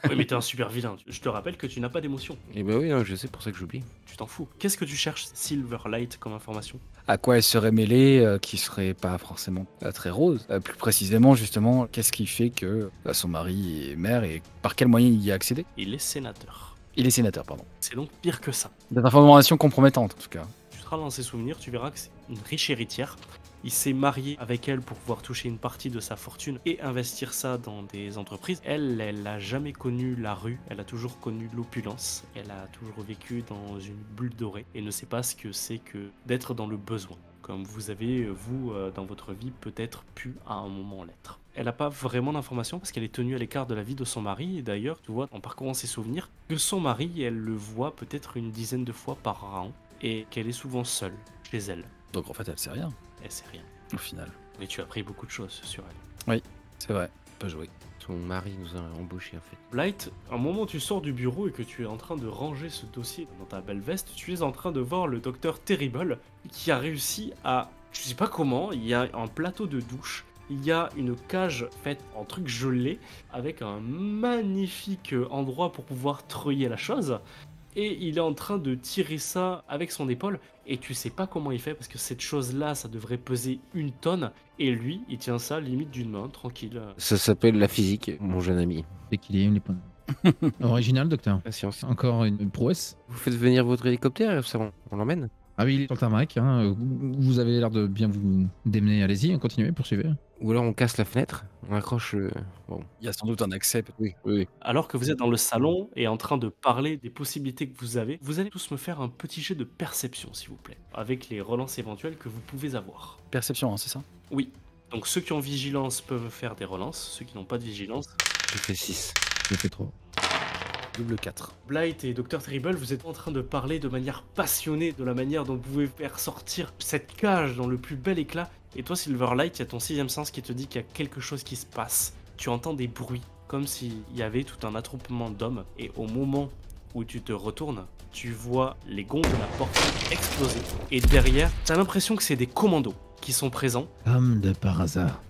Oui, mais t'es un super vilain. Je te rappelle que tu n'as pas d'émotion. Et bah oui, non, je sais, pour ça que j'oublie. Tu t'en fous. Qu'est-ce que tu cherches, Silverlight, comme information? À quoi elle serait mêlée, qui serait pas forcément très rose. Plus précisément, justement, qu'est-ce qui fait que son mari est maire et par quel moyen il y a accédé? Il est sénateur. Il est sénateur, pardon. C'est donc pire que ça. Des informations compromettantes, en tout cas. Tu seras dans ses souvenirs, tu verras que c'est une riche héritière. Il s'est marié avec elle pour pouvoir toucher une partie de sa fortune et investir ça dans des entreprises. Elle n'a jamais connu la rue, elle a toujours connu l'opulence. Elle a toujours vécu dans une bulle dorée et ne sait pas ce que c'est que d'être dans le besoin. Comme vous avez, vous, dans votre vie, peut-être pu à un moment l'être. Elle n'a pas vraiment d'informations parce qu'elle est tenue à l'écart de la vie de son mari. Et d'ailleurs, tu vois, en parcourant ses souvenirs, que son mari, elle le voit peut-être une dizaine de fois par an et qu'elle est souvent seule chez elle. Donc en fait, elle sait rien, Elle sait rien. au final. Mais tu as appris beaucoup de choses sur elle. C'est vrai, pas joué. Son mari nous a embauchés en fait. Blight, à un moment où tu sors du bureau et que tu es en train de ranger ce dossier dans ta belle veste, tu es en train de voir le docteur Terrible qui a réussi à, je sais pas comment, il y a un plateau de douche, il y a une cage faite en truc gelé avec un magnifique endroit pour pouvoir treuiller la chose. Et il est en train de tirer ça avec son épaule et tu sais pas comment il fait parce que cette chose-là, ça devrait peser 1 tonne et lui, il tient ça limite d'une main, tranquille. Ça s'appelle la physique, mon jeune ami. L'équilibre, les points. Original, docteur. La science. Encore une prouesse. Vous faites venir votre hélicoptère, ça, on l'emmène? Ah oui, il est sur le tarmac. Hein. Vous avez l'air de bien vous démener. Allez-y, hein, continuez, poursuivez. Ou alors on casse la fenêtre, on accroche. Bon, Il y a sans doute un accès. oui, oui. Alors que vous êtes dans le salon et en train de parler des possibilités que vous avez, vous allez tous me faire un petit jet de perception, s'il vous plaît, avec les relances éventuelles que vous pouvez avoir. Perception, hein, c'est ça? Oui. Donc ceux qui ont vigilance peuvent faire des relances, ceux qui n'ont pas de vigilance. J'ai fait 6. J'ai fait trop. Double 4. Blight et Dr Terrible, vous êtes en train de parler de manière passionnée de la manière dont vous pouvez faire sortir cette cage dans le plus bel éclat. Et toi, Silverlight, il y a ton 6ème sens qui te dit qu'il y a quelque chose qui se passe. Tu entends des bruits, comme s'il y avait tout un attroupement d'hommes. Et au moment où tu te retournes, tu vois les gonds de la porte exploser. Et derrière, tu as l'impression que c'est des commandos qui sont présents. Comme de par hasard.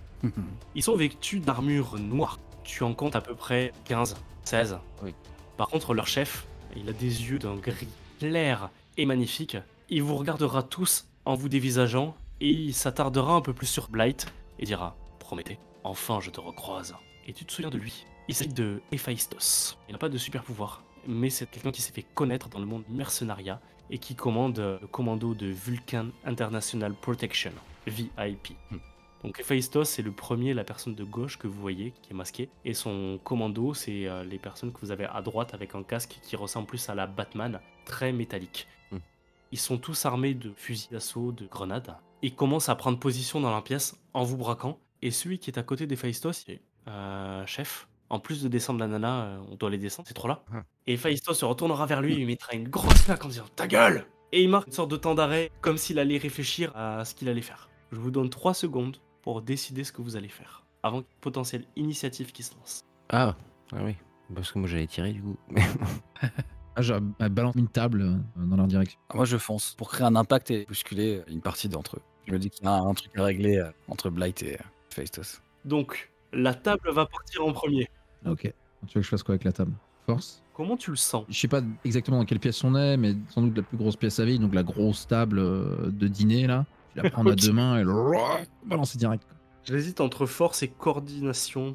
Ils sont vêtus d'armure noire. Tu en comptes à peu près 15, 16. Oui. Par contre, leur chef, il a des yeux d'un gris clair et magnifique. Il vous regardera tous en vous dévisageant et il s'attardera un peu plus sur Blight et dira « Prométhée, enfin je te recroise. » Et tu te souviens de lui. Il s'agit de Héphaïstos. Il n'a pas de super pouvoir, mais c'est quelqu'un qui s'est fait connaître dans le monde mercenariat et qui commande le commando de Vulcan International Protection, VIP. Donc Héphaïstos, c'est le premier, la personne de gauche que vous voyez, qui est masquée. Et son commando, c'est les personnes que vous avez à droite avec un casque qui ressemble plus à la Batman, très métallique. Ils sont tous armés de fusils d'assaut, de grenades. Ils commencent à prendre position dans la pièce en vous braquant. Et celui qui est à côté d'Héphaïstos, il dit « Chef, En plus de descendre la nana, on doit les descendre, c'est trop là. Ah. Et Héphaïstos se retournera vers lui, il lui mettra une grosse claque en disant ta gueule. Et il marque une sorte de temps d'arrêt, comme s'il allait réfléchir à ce qu'il allait faire. Je vous donne 3 secondes pour décider ce que vous allez faire, avant qu'il y ait une potentielle initiative qui se lance. Ah oui. Parce que moi j'allais tirer du coup. Ah, elle balance une table dans leur direction. Ah, moi, je fonce pour créer un impact et bousculer une partie d'entre eux. Je me dis qu'il y a un truc à régler entre Blight et Héphaïstos. Donc, la table va partir en premier. Ok. Tu veux que je fasse quoi avec la table? Force? Comment tu le sens? Je sais pas exactement dans quelle pièce on est, mais sans doute la plus grosse pièce à vie, donc la grosse table de dîner là. Tu la prends à Ok. deux mains et le balancer direct. J'hésite entre force et coordination.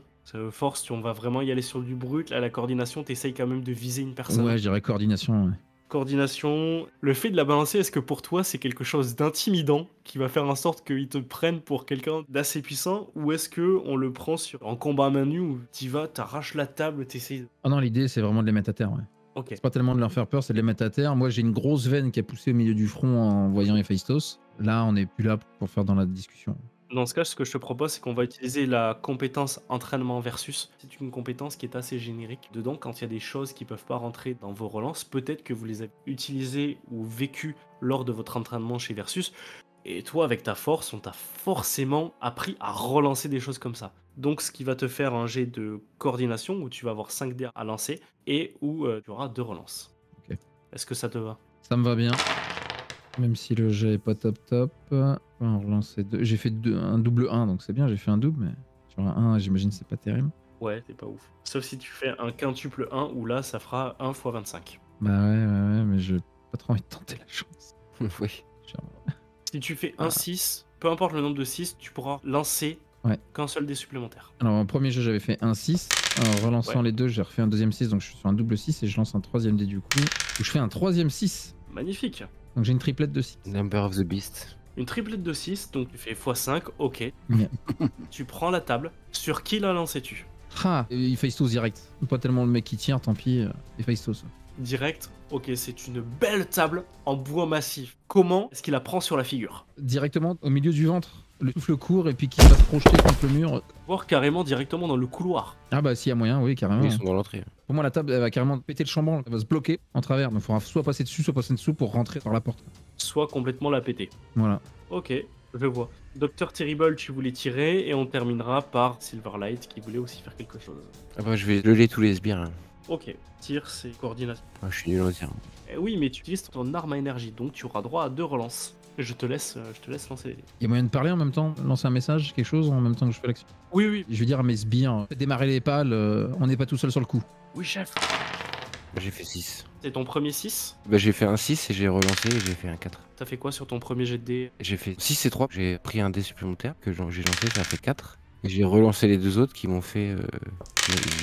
Force, on va vraiment y aller sur du brut. Là, la coordination, t'essayes quand même de viser une personne. Ouais, je dirais coordination. Ouais. Coordination, le fait de la balancer, est-ce que pour toi c'est quelque chose d'intimidant qui va faire en sorte qu'ils te prennent pour quelqu'un d'assez puissant, ou est-ce que on le prend en combat à main nue où t'y vas, t'arraches la table, t'essayes. Ah non, l'idée c'est vraiment de les mettre à terre. Ouais. Ok. C'est pas tellement de leur faire peur, c'est de les mettre à terre. Moi j'ai une grosse veine qui a poussé au milieu du front en voyant Héphaïstos. Là, on n'est plus là pour faire dans la discussion. Dans ce cas, ce que je te propose, c'est qu'on va utiliser la compétence entraînement versus. C'est une compétence qui est assez générique. Dedans, quand il y a des choses qui peuvent pas rentrer dans vos relances, peut-être que vous les avez utilisées ou vécues lors de votre entraînement chez Versus. Et toi, avec ta force, on t'a forcément appris à relancer des choses comme ça. Donc, ce qui va te faire un jet de coordination où tu vas avoir 5 dés à lancer et où tu auras 2 relances. Ok. Est-ce que ça te va? Ça me va bien. Même si le jet est pas top. On relance deux. J'ai fait un double 1, donc c'est bien, j'ai fait un double, mais sur un 1, j'imagine c'est pas terrible. Ouais, c'est pas ouf. Sauf si tu fais un quintuple 1 où là, ça fera 1 x 25. Bah ouais, mais j'ai pas trop envie de tenter la chance. Oui. Genre, Si tu fais un 6, peu importe le nombre de 6, tu pourras lancer Ouais. qu'un seul dé supplémentaire. Alors, en premier jeu, j'avais fait un 6. En relançant Ouais. les deux, j'ai refait un deuxième 6, donc je suis sur un double 6 et je lance un troisième dé du coup, où je fais un troisième 6. Magnifique. Donc j'ai une triplette de 6. Number of the Beast. Une triplette de 6, donc tu fais x5, ok. Ouais. Tu prends la table. Sur qui la lançais-tu? Ah, Héphaïstos direct. Pas tellement le mec qui tire, tant pis. Héphaïstos. Direct, ok, c'est une belle table en bois massif. Comment est-ce qu'il la prend sur la figure? Directement au milieu du ventre. Le souffle court et puis qui va se projeter contre le mur. Voire carrément directement dans le couloir. Ah bah s'il y a moyen, oui, carrément. Ils sont dans l'entrée. Pour moi, la table, elle va carrément péter le chambranle. Elle va se bloquer en travers. Donc il faudra soit passer dessus, soit passer dessous pour rentrer par la porte. Soit complètement la péter. Voilà. Ok, je vois. Dr Terrible, tu voulais tirer, et on terminera par Silverlight qui voulait aussi faire quelque chose. Ah bah je vais lever tous les sbires. Hein. Ok, tir, c'est coordination. Ah, je suis nul en tir. Eh oui, mais tu utilises ton arme à énergie, donc tu auras droit à 2 relances. Je te laisse lancer les dés. Il y a moyen de parler en même temps, lancer un message, quelque chose en même temps que je fais l'action. Oui, oui. Je vais dire à mes sbires, faites démarrer les pales, on n'est pas tout seul sur le coup. Oui, chef. Bah, j'ai fait 6. C'est ton premier 6. Bah j'ai fait un 6 et j'ai relancé et j'ai fait un 4. T'as fait quoi sur ton premier jet de dés? J'ai fait 6 et 3. J'ai pris un dé supplémentaire que j'ai lancé, ça a fait 4. Et j'ai relancé les deux autres qui m'ont fait...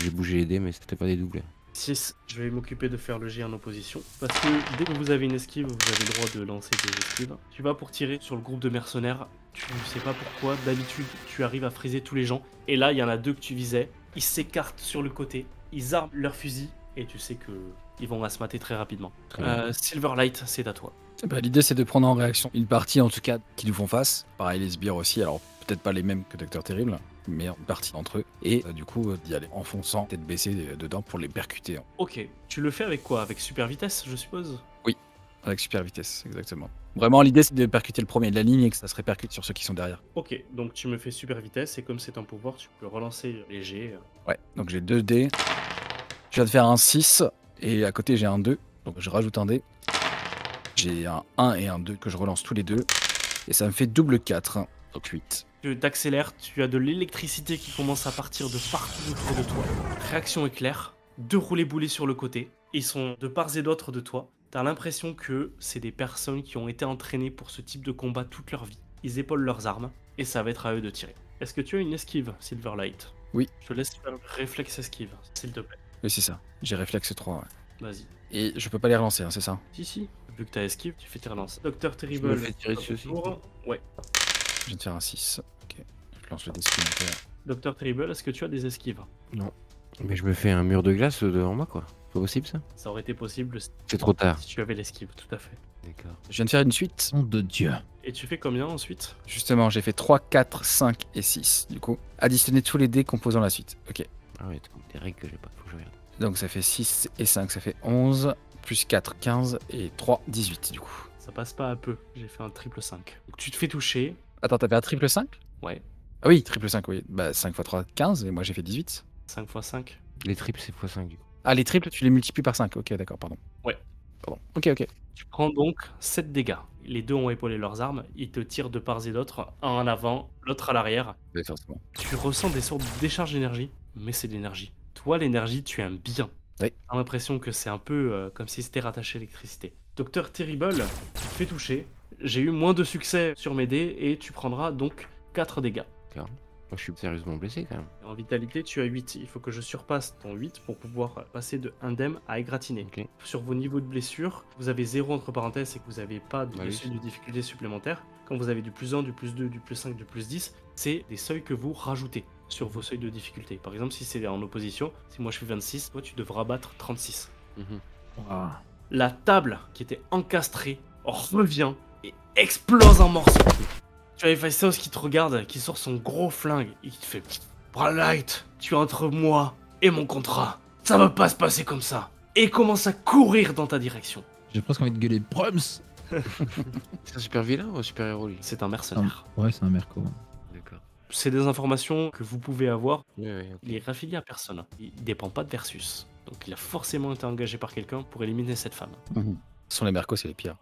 J'ai bougé les dés mais c'était pas des doublés. 6. Je vais m'occuper de faire le jet en opposition. Parce que dès que vous avez une esquive, vous avez le droit de lancer des esquives. Tu vas pour tirer sur le groupe de mercenaires. Tu sais pas pourquoi, d'habitude, tu arrives à friser tous les gens. Et là, il y en a 2 que tu visais. Ils s'écartent sur le côté. Ils arment leurs fusils. Et tu sais que ils vont se mater très rapidement. Très bien. Silverlight, c'est à toi. Bah, l'idée, c'est de prendre en réaction une partie, en tout cas, qui nous font face. Pareil, les sbires aussi. Alors, peut-être pas les mêmes que Docteur Terrible, mais une partie d'entre eux. Et du coup, d'y aller en fonçant, tête baissée dedans pour les percuter. Ok. Tu le fais avec quoi? Avec super vitesse, je suppose? Avec super vitesse, exactement. Vraiment, l'idée, c'est de percuter le premier de la ligne et que ça se répercute sur ceux qui sont derrière. Ok, donc tu me fais super vitesse et comme c'est un pouvoir, tu peux relancer les jets. Ouais, donc j'ai 2 dés. Je viens de faire un 6 et à côté, j'ai un 2. Donc je rajoute un dé. J'ai un 1 et un 2 que je relance tous les deux. Et ça me fait double 4, donc 8. Tu t'accélères, tu as de l'électricité qui commence à partir de partout autour de toi. Réaction éclair, 2 roulés boulets sur le côté. Ils sont de part et d'autre de toi. T'as l'impression que c'est des personnes qui ont été entraînées pour ce type de combat toute leur vie. Ils épaulent leurs armes et ça va être à eux de tirer. Est-ce que tu as une esquive, Silverlight? Oui. Je te laisse faire le réflexe esquive, s'il te plaît. Oui, c'est ça. J'ai réflexe 3, ouais. Vas-y. Et je peux pas les relancer, hein, c'est ça? Si. Vu que t'as esquive, tu fais tes relances. Docteur Je Terrible. me fais tirer dessus aussi. Ouais. Je viens de faire un 6. Ok. Je lance le dé supplémentaire. Docteur Terrible, est-ce que tu as des esquives? Mais je me fais un mur de glace devant moi quoi. C'est pas possible ça? Ça aurait été possible C'est trop tard. si tu avais l'esquive, tout à fait. D'accord. Je viens de faire une suite. Nom de Dieu. Et tu fais combien ensuite? Justement, j'ai fait 3, 4, 5 et 6, du coup. Additionner tous les dés composant la suite. Ok. Ah ouais, des règles que j'ai pas. Faut que je regarde. Donc ça fait 6 et 5, ça fait 11. Plus 4, 15. Et 3, 18 du coup. Ça passe pas à peu. J'ai fait un triple 5. Donc tu te fais toucher. Attends, t'avais un triple 5? Ouais. Ah oui, triple 5, oui. Bah 5 x 3, 15. Et moi j'ai fait 18. 5 x 5. Les triples, c'est x5 du coup. Ah, les triples, tu les multiplies par 5. Ok, d'accord, pardon. Ouais. Pardon. Ok. Tu prends donc 7 dégâts. Les deux ont épaulé leurs armes. Ils te tirent de part et d'autre. Un en avant, l'autre à l'arrière. Oui, forcément. Tu ressens des sortes de décharges d'énergie. Mais c'est de l'énergie. Toi, l'énergie, tu aimes bien. Oui. T'as l'impression que c'est un peu comme si c'était rattaché à l'électricité. Docteur Terrible, tu te fais toucher. J'ai eu moins de succès sur mes dés et tu prendras donc 4 dégâts. Moi, je suis sérieusement blessé quand même. En vitalité, tu as 8. Il faut que je surpasse ton 8 pour pouvoir passer de indemne à égratigner. Ok. Sur vos niveaux de blessure, vous avez 0 entre parenthèses et que vous n'avez pas de Bah oui. seuil de difficulté supplémentaire. Quand vous avez du plus 1, du plus 2, du plus 5, du plus 10, c'est des seuils que vous rajoutez sur vos seuils de difficulté. Par exemple, si c'est en opposition, si moi je fais 26, toi tu devras battre 36. Ah. La table qui était encastrée revient et explose en morceaux. Tu as Héphaïstos qui te regarde, qui sort son gros flingue et qui te fait Blight, tu es entre moi et mon contrat. Ça va pas se passer comme ça. Et commence à courir dans ta direction. J'ai presque envie de gueuler Prums. C'est un super vilain ou un super héros lui? C'est un mercenaire. Ouais, c'est un merco. D'accord. C'est des informations que vous pouvez avoir. Ouais, ok. Il est raffilié à personne. Il dépend pas de Versus. Donc il a forcément été engagé par quelqu'un pour éliminer cette femme. Ce sont les mercos, c'est les pires.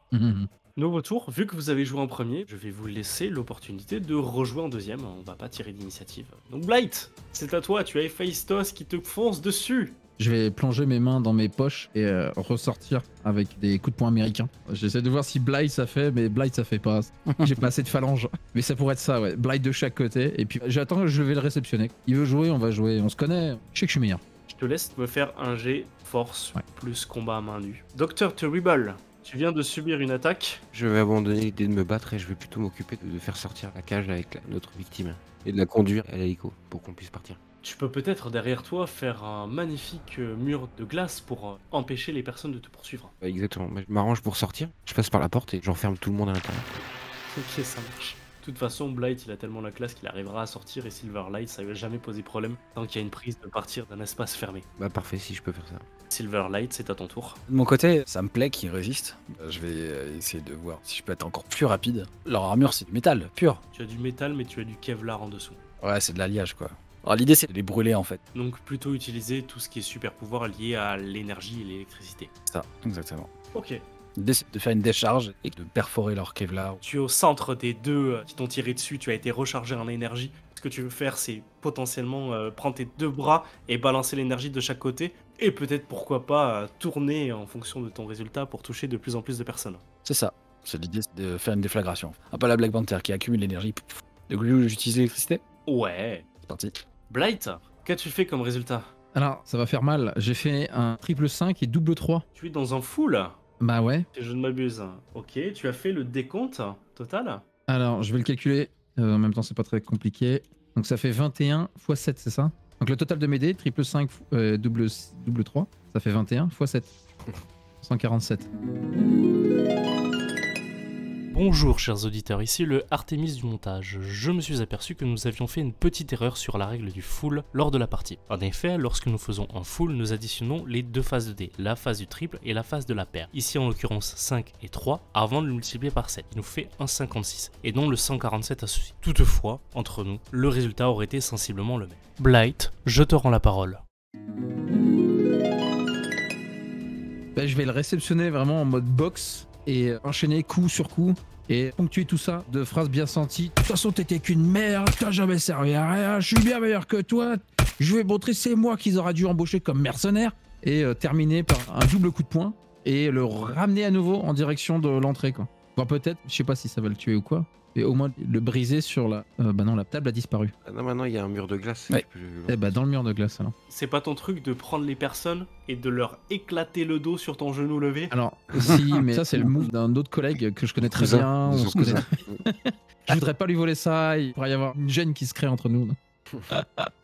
Nouveau tour, vu que vous avez joué en premier, je vais vous laisser l'opportunité de rejouer en deuxième. On va pas tirer d'initiative. Donc Blight, c'est à toi, tu as Héphaïstos qui te fonce dessus. Je vais plonger mes mains dans mes poches et ressortir avec des coups de poing américains. J'essaie de voir si Blight ça fait, mais Blight ça fait pas. J'ai pas assez de phalanges. Mais ça pourrait être ça, ouais. Blight de chaque côté. Et puis j'attends, je vais le réceptionner. Il veut jouer, on va jouer. On se connaît. Je sais que je suis meilleur. Je te laisse me faire un jet force Ouais. plus combat à main nue. Docteur Terrible, tu viens de subir une attaque. Je vais abandonner l'idée de me battre et je vais plutôt m'occuper de faire sortir la cage avec notre victime et de la conduire à l'hélico pour qu'on puisse partir. Tu peux peut-être derrière toi faire un magnifique mur de glace pour empêcher les personnes de te poursuivre. Ouais, exactement. Moi, je m'arrange pour sortir, je passe par la porte et j'enferme tout le monde à l'intérieur. Ok, ça marche. De toute façon, Blight, il a tellement la classe qu'il arrivera à sortir et Silverlight, ça lui a jamais posé problème tant qu'il y a une prise de partir d'un espace fermé. Bah parfait si je peux faire ça. Silverlight, c'est à ton tour. De mon côté, ça me plaît qu'ils résistent. Je vais essayer de voir si je peux être encore plus rapide. Leur armure, c'est du métal, pur. Tu as du métal, mais tu as du Kevlar en dessous. Ouais, c'est de l'alliage, quoi. Alors l'idée, c'est de les brûler, en fait. Donc plutôt utiliser tout ce qui est super pouvoir lié à l'énergie et l'électricité. Ça, exactement. Ok. L'idée, c'est de faire une décharge et de perforer leur Kevlar. Tu es au centre des deux qui t'ont tiré dessus, tu as été rechargé en énergie. Ce que tu veux faire, c'est potentiellement prendre tes deux bras et balancer l'énergie de chaque côté. Et peut-être, pourquoi pas, tourner en fonction de ton résultat pour toucher de plus en plus de personnes. C'est ça. C'est l'idée, c'est de faire une déflagration. Un peu la Black Panther qui accumule l'énergie. Du coup, j'utilise l'électricité. Ouais. C'est parti. Blight, qu'as-tu fait comme résultat? Alors, ça va faire mal. J'ai fait un triple 5 et double 3. Tu es dans un full, Bah ouais. si je ne m'abuse. Ok, tu as fait le décompte total? Alors, je vais le calculer. En même temps, c'est pas très compliqué. Donc, ça fait 21 x 7, c'est ça? Donc, le total de mes dés, triple 5, double 3, ça fait 21 x 7. 147. Bonjour chers auditeurs, ici le Artemis du montage. Je me suis aperçu que nous avions fait une petite erreur sur la règle du full lors de la partie. En effet, lorsque nous faisons un full, nous additionnons les deux phases de dés, la phase du triple et la phase de la paire. Ici en l'occurrence 5 et 3, avant de le multiplier par 7, qui nous fait un 56, et non le 147 associé. Toutefois, entre nous, le résultat aurait été sensiblement le même. Blight, je te rends la parole. Bah, je vais le réceptionner vraiment en mode box et enchaîner coup sur coup et ponctuer tout ça de phrases bien senties. De toute façon, t'étais qu'une merde, t'as jamais servi à rien, je suis bien meilleur que toi, je vais montrer c'est moi qu'ils auraient dû embaucher comme mercenaire. Et terminer par un double coup de poing et le ramener à nouveau en direction de l'entrée, quoi. Voire peut-être, je sais pas si ça va le tuer ou quoi, mais au moins le briser sur la... bah non, la table a disparu. Ah non, maintenant il y a un mur de glace. Ouais. Eh bah dans le mur de glace alors. C'est pas ton truc de prendre les personnes et de leur éclater le dos sur ton genou levé? Alors, si, mais ça c'est le move d'un autre collègue que je connais très Cousin. bien, on Son se connaît. cousin. Je voudrais pas lui voler ça, il pourrait y avoir une gêne qui se crée entre nous.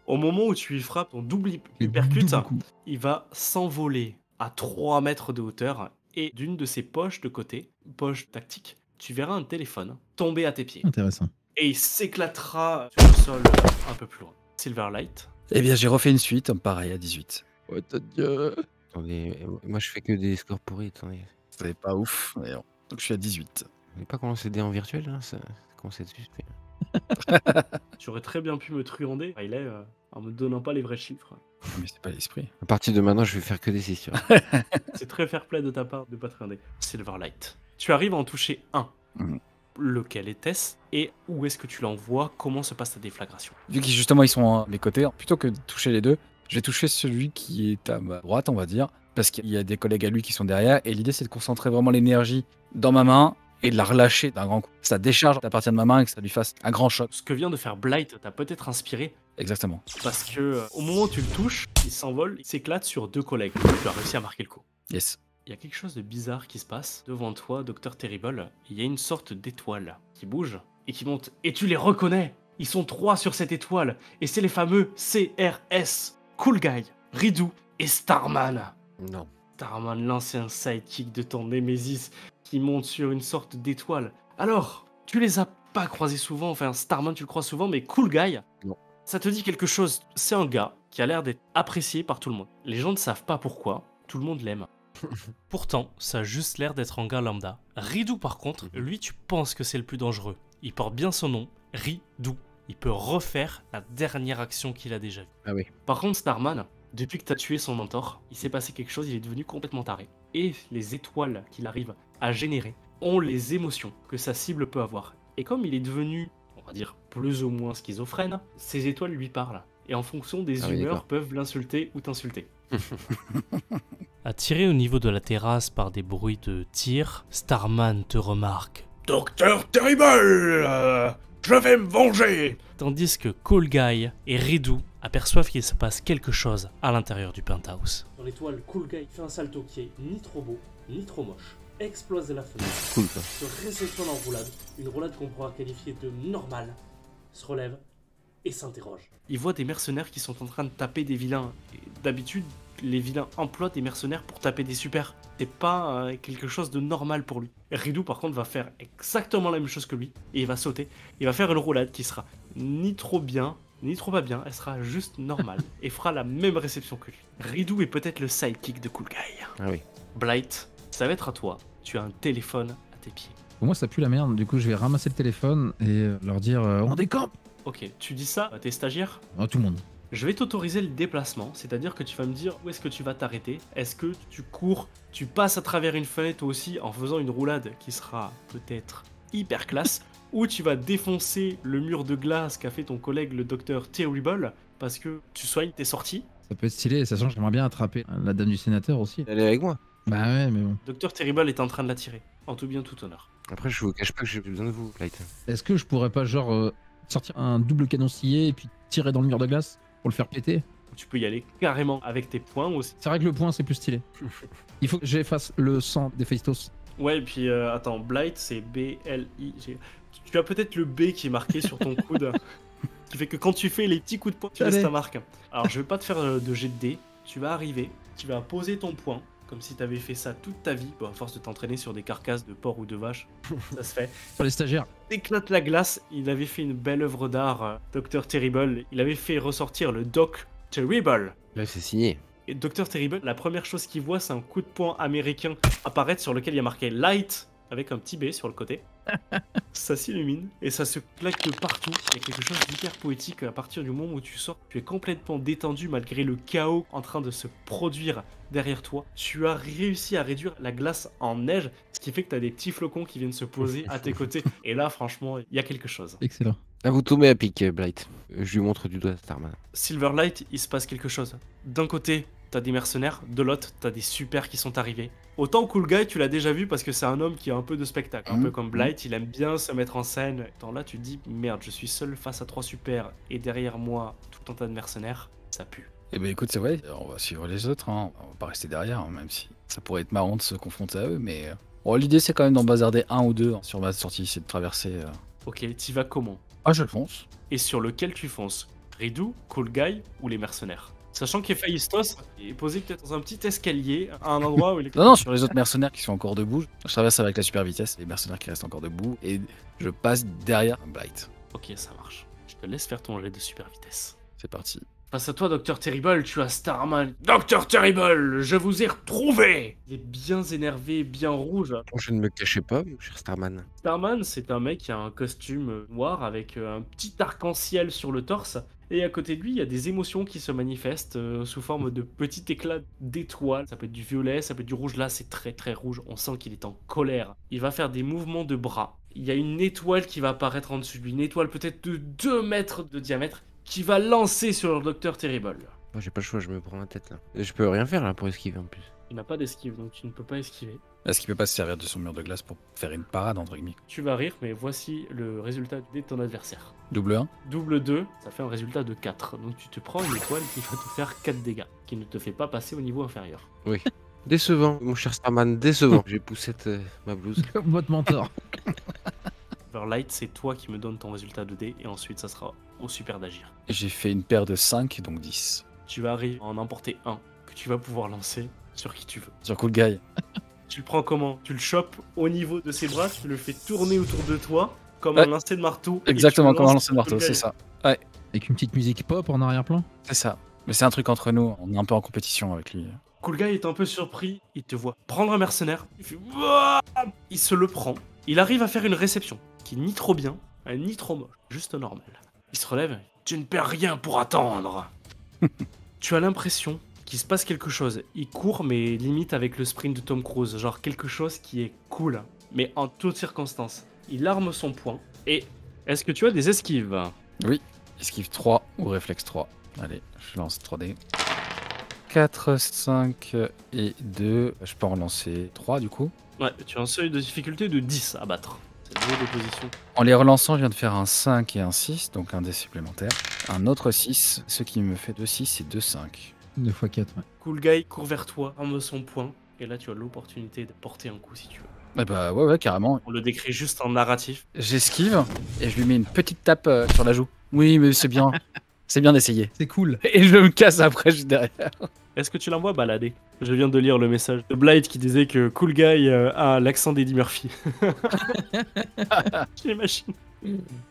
Au moment où tu lui frappes ton double hypercute, Double coup. il va s'envoler à 3 mètres de hauteur et d'une de ses poches de côté, poche tactique, tu verras un téléphone tomber à tes pieds. Intéressant. Et il s'éclatera sur le sol un peu plus loin. Silverlight, Eh bien, j'ai refait une suite, pareil, à 18. Oh, ton Dieu. Attendez, moi je fais que des scores pourris, attendez. C'est pas ouf, mais bon. Donc je suis à 18. On n'est pas commencé des en virtuel, là ça commence à être suspect. Tu aurais très bien pu me truander, Riley, en me donnant pas les vrais chiffres. Mais c'est pas l'esprit. À partir de maintenant, je vais faire que des 6, tu vois. C'est très fair play de ta part de pas truander. Silverlight. Tu arrives à en toucher un. Mhm. Lequel était-ce et où est-ce que tu l'envoies? Comment se passe ta déflagration? Vu qu'ils justement ils sont à mes côtés, plutôt que de toucher les deux, je vais toucher celui qui est à ma droite, on va dire, parce qu'il y a des collègues à lui qui sont derrière, et l'idée c'est de concentrer vraiment l'énergie dans ma main et de la relâcher d'un grand coup. Ça décharge à partir de ma main et que ça lui fasse un grand choc. Ce que vient de faire Blight t'a peut-être inspiré Exactement. parce que au moment où tu le touches, il s'envole, il s'éclate sur deux collègues. Tu as réussi à marquer le coup. Yes. Il y a quelque chose de bizarre qui se passe devant toi, Dr. Terrible. Il y a une sorte d'étoile qui bouge et qui monte. Et tu les reconnais. Ils sont 3 sur cette étoile. Et c'est les fameux CRS. Cool Guy, Ridou et Starman. Non. Starman, l'ancien sidekick de ton Némésis, qui monte sur une sorte d'étoile. Alors, tu les as pas croisés souvent. Enfin, Starman, tu le crois souvent, mais Cool Guy, Non. ça te dit quelque chose. C'est un gars qui a l'air d'être apprécié par tout le monde. Les gens ne savent pas pourquoi. Tout le monde l'aime. Pourtant, ça a juste l'air d'être un gars lambda. Ridou, par contre, lui, tu penses que c'est le plus dangereux. Il porte bien son nom, Ridou. Il peut refaire la dernière action qu'il a déjà vue. Ah oui. Par contre, Starman, depuis que tu as tué son mentor, il s'est passé quelque chose, il est devenu complètement taré. Et les étoiles qu'il arrive à générer ont les émotions que sa cible peut avoir. Et comme il est devenu, on va dire, plus ou moins schizophrène, ces étoiles lui parlent. Et en fonction des Ah oui, humeurs, d'accord. peuvent l'insulter ou t'insulter. Attiré au niveau de la terrasse par des bruits de tir, Starman te remarque. Docteur Terrible, je vais me venger. Tandis que Cool Guy et Ridou aperçoivent qu'il se passe quelque chose à l'intérieur du penthouse. Dans l'étoile, Cool Guy fait un salto qui est ni trop beau, ni trop moche. Explose de la fenêtre, Cool, quoi. se réceptionne en roulade, une roulade qu'on pourra qualifier de normale, se relève et s'interroge. Il voit des mercenaires qui sont en train de taper des vilains. Et d'habitude, les vilains emploient des mercenaires pour taper des super. C'est pas quelque chose de normal pour lui. Ridou par contre va faire exactement la même chose que lui et il va sauter. Il va faire une roulade qui sera ni trop bien, ni trop pas bien, elle sera juste normale et fera la même réception que lui. Ridou est peut-être le sidekick de Cool Guy. Ah oui. Blight, ça va être à toi. Tu as un téléphone à tes pieds. Pour moi, ça pue la merde. Du coup, je vais ramasser le téléphone et leur dire on décampe. Ok, tu dis ça à tes stagiaires? À tout le monde. Je vais t'autoriser le déplacement, c'est-à-dire que tu vas me dire où est-ce que tu vas t'arrêter. Est-ce que tu cours, tu passes à travers une fenêtre toi aussi en faisant une roulade qui sera peut-être hyper classe, ou tu vas défoncer le mur de glace qu'a fait ton collègue le docteur Terrible parce que tu soignes tes sorties. Ça peut être stylé, sachant que j'aimerais bien attraper la dame du sénateur aussi. Elle est avec moi. Bah ouais, mais bon. Docteur Terrible est en train de la tirer, en tout bien tout honneur. Après, je vous cache pas que j'ai besoin de vous, Light. Est-ce que je pourrais pas, genre, sortir un double canon scié et puis tirer dans le mur de glace pour le faire péter? Tu peux y aller carrément avec tes poings aussi. C'est vrai que le point, c'est plus stylé. Il faut que j'efface le sang des Phaistos. Ouais, et puis attends, Blight c'est B-L-I-G. Tu as peut-être le B qui est marqué sur ton coude, qui fait que quand tu fais les petits coups de poing, tu laisses Allez. ta marque. Alors je vais pas te faire de jet de dés, tu vas arriver, tu vas poser ton poing, comme si tu avais fait ça toute ta vie, bon, à force de t'entraîner sur des carcasses de porc ou de vache, ça se fait. Sur les stagiaires. Éclate la glace, il avait fait une belle œuvre d'art, Dr. Terrible, il avait fait ressortir le Doc Terrible. Là, c'est signé. Et Dr. Terrible, la première chose qu'il voit, c'est un coup de poing américain apparaître sur lequel il y a marqué Light avec un petit B sur le côté. Ça s'illumine et ça se claque de partout. Il y a quelque chose d'hyper poétique à partir du moment où tu sors. Tu es complètement détendu malgré le chaos en train de se produire derrière toi. Tu as réussi à réduire la glace en neige, ce qui fait que tu as des petits flocons qui viennent se poser à tes côtés. Et là, franchement, il y a quelque chose. Excellent. Là, vous tombez à pic, Blight. Je lui montre du doigt Starman. Silverlight, il se passe quelque chose. D'un côté, t'as des mercenaires, de l'autre, t'as des supers qui sont arrivés. Autant Cool Guy, tu l'as déjà vu parce que c'est un homme qui a un peu de spectacle. Un peu comme Blight, il aime bien se mettre en scène. Tant là, tu te dis, merde, je suis seul face à 3 supers et derrière moi, tout un tas de mercenaires, ça pue. Eh ben écoute, c'est vrai, on va suivre les autres, hein. On va pas rester derrière, hein, même si ça pourrait être marrant de se confronter à eux, mais... Bon, l'idée c'est quand même d'en bazarder un ou deux sur ma sortie, c'est de traverser... Ok, t'y vas comment? Ah, je fonce. Et sur lequel tu fonces? Ridou, Cool Guy ou les mercenaires? Sachant qu'Héphaïstos est posé peut-être dans un petit escalier, à un endroit où il est... Non, non, sur les autres mercenaires qui sont encore debout, je traverse avec la super vitesse, les mercenaires qui restent encore debout, et je passe derrière Blight. Ok, ça marche. Je te laisse faire ton jet de super vitesse. C'est parti. Face à toi, Dr. Terrible, tu as Starman. Dr. Terrible, je vous ai retrouvé. Il est bien énervé, bien rouge. Je ne me cachais pas, mon cher Starman. Starman, c'est un mec qui a un costume noir avec un petit arc-en-ciel sur le torse. Et à côté de lui, il y a des émotions qui se manifestent sous forme de petits éclats d'étoiles. Ça peut être du violet, ça peut être du rouge. Là, c'est très très rouge. On sent qu'il est en colère. Il va faire des mouvements de bras. Il y a une étoile qui va apparaître en dessous de lui. Une étoile peut-être de 2 mètres de diamètre qui va lancer sur le Dr. Terrible. Moi, j'ai pas le choix, je me prends la tête là. Et je peux rien faire là pour esquiver en plus. Il n'a pas d'esquive, donc tu ne peux pas esquiver. Est-ce qu'il peut pas se servir de son mur de glace pour faire une parade, entre guillemets? Tu vas rire, mais voici le résultat de ton adversaire. Double 1. Double 2, ça fait un résultat de 4. Donc tu te prends une étoile qui va te faire 4 dégâts, qui ne te fait pas passer au niveau inférieur. Décevant, mon cher Starman, décevant. J'ai poussette ma blouse. Votre mentor. Light, c'est toi qui me donnes ton résultat de dés, et ensuite ça sera au super d'agir. J'ai fait une paire de 5, donc 10. Tu vas arriver à en emporter un, que tu vas pouvoir lancer sur qui tu veux. Sur Cool Guy. Tu le prends comment? Tu le chopes au niveau de ses bras, tu le fais tourner autour de toi, comme Ouais. un lancer de marteau. et Exactement, tu le comme un lances lancer de marteau, sur le c'est gars. ça. Avec une petite musique pop en arrière-plan. C'est ça. Mais c'est un truc entre nous, on est un peu en compétition avec lui. Cool Guy est un peu surpris, il te voit prendre un mercenaire, il fait Wouah il se le prend, il arrive à faire une réception qui est ni trop bien, ni trop moche, juste normale. Il se relève, tu ne perds rien pour attendre. Tu as l'impression qu'il se passe quelque chose, il court mais limite avec le sprint de Tom Cruise, genre quelque chose qui est cool, mais en toutes circonstances. Il arme son poing, et est-ce que tu as des esquives? Esquive 3 ou réflexe 3. Allez, je lance 3D. 4, 5 et 2. Je peux en relancer 3 du coup. Ouais, tu as un seuil de difficulté de 10 à battre. C'est le niveau d'opposition. En les relançant, je viens de faire un 5 et un 6, donc un dé supplémentaire. Un autre 6, ce qui me fait 2 6 et 2 5. 2 x 4, ouais. Cool Guy court vers toi, arme son poing, et là tu as l'opportunité de porter un coup si tu veux. Eh bah ouais, carrément. On le décrit juste en narratif. J'esquive et je lui mets une petite tape sur la joue. Oui, mais c'est bien. C'est bien d'essayer. C'est cool. Et je me casse après, je suis derrière. Est-ce que tu l'envoies balader? Je viens de lire le message de Blight qui disait que Cool Guy a l'accent d'Eddie Murphy. J'imagine.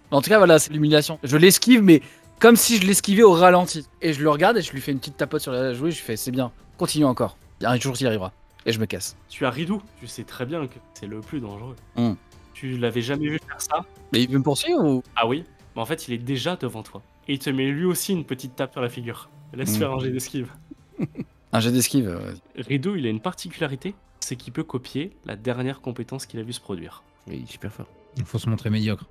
En tout cas, voilà, c'est l'humiliation. Je l'esquive, mais comme si je l'esquivais au ralenti. Et je le regarde et je lui fais une petite tapote sur la joue et je fais c'est bien, continue encore. Un jour, j'y arrivera. Et je me casse. Tu as Ridou, tu sais très bien que c'est le plus dangereux. Mm. Tu l'avais jamais vu faire ça? Mais il veut me poursuivre ou? Ah oui? Mais en fait, il est déjà devant toi. Et il te met lui aussi une petite tape sur la figure. Laisse Mm. faire un jet d'esquive. Un jet d'esquive. Vas-y. Ridou, il a une particularité, c'est qu'il peut copier la dernière compétence qu'il a vu se produire. Il est super fort. Il faut se montrer médiocre.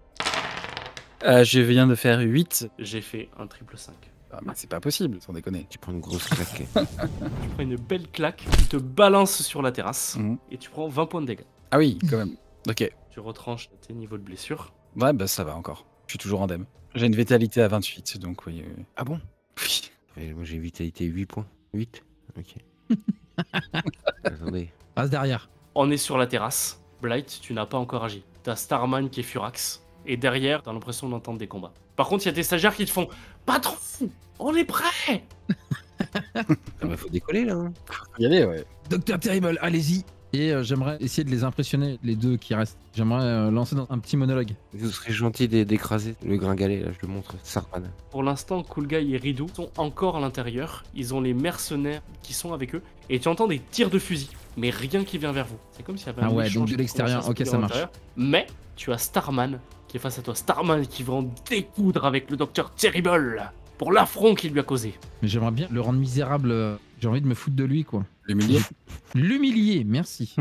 Je viens de faire 8. J'ai fait un triple 5. Ah, mais c'est pas possible, sans déconner. Tu prends une grosse claque. Tu prends une belle claque, tu te balances sur la terrasse Mhm. et tu prends 20 points de dégâts. Ah oui, quand même. Ok. Tu retranches tes niveaux de blessure. Ouais, bah ça va encore. Je suis toujours indemne. J'ai une vitalité à 28, donc oui. Ah bon? Oui. Et moi j'ai vitalité 8 points. 8? Ok. Attendez. Passe derrière. On est sur la terrasse. Blight, tu n'as pas encore agi. T'as Starman qui est furax. Et derrière, t'as l'impression d'entendre des combats. Par contre, il y a tes stagiaires qui te font Patron, on est prêt! Ah bah faut décoller là. Hein. Faut y aller, ouais. Docteur Terrible, allez-y. Et j'aimerais essayer de les impressionner, les deux qui restent. J'aimerais lancer dans un petit monologue. Vous serez gentil d'écraser le gringalet là, je le montre. Starman. Pour l'instant, Cool Guy et Ridou sont encore à l'intérieur. Ils ont les mercenaires qui sont avec eux. Et tu entends des tirs de fusil, mais rien qui vient vers vous. C'est comme s'il y avait un Ah ouais, échange donc de qui l'extérieur, commençait à se ok, ça produire à marche. l'intérieur. Mais tu as Starman qui est face à toi. Starman qui va en découdre avec le Docteur Terrible pour l'affront qu'il lui a causé. Mais j'aimerais bien le rendre misérable. J'ai envie de me foutre de lui, quoi. L'humilier. L'humilier, merci.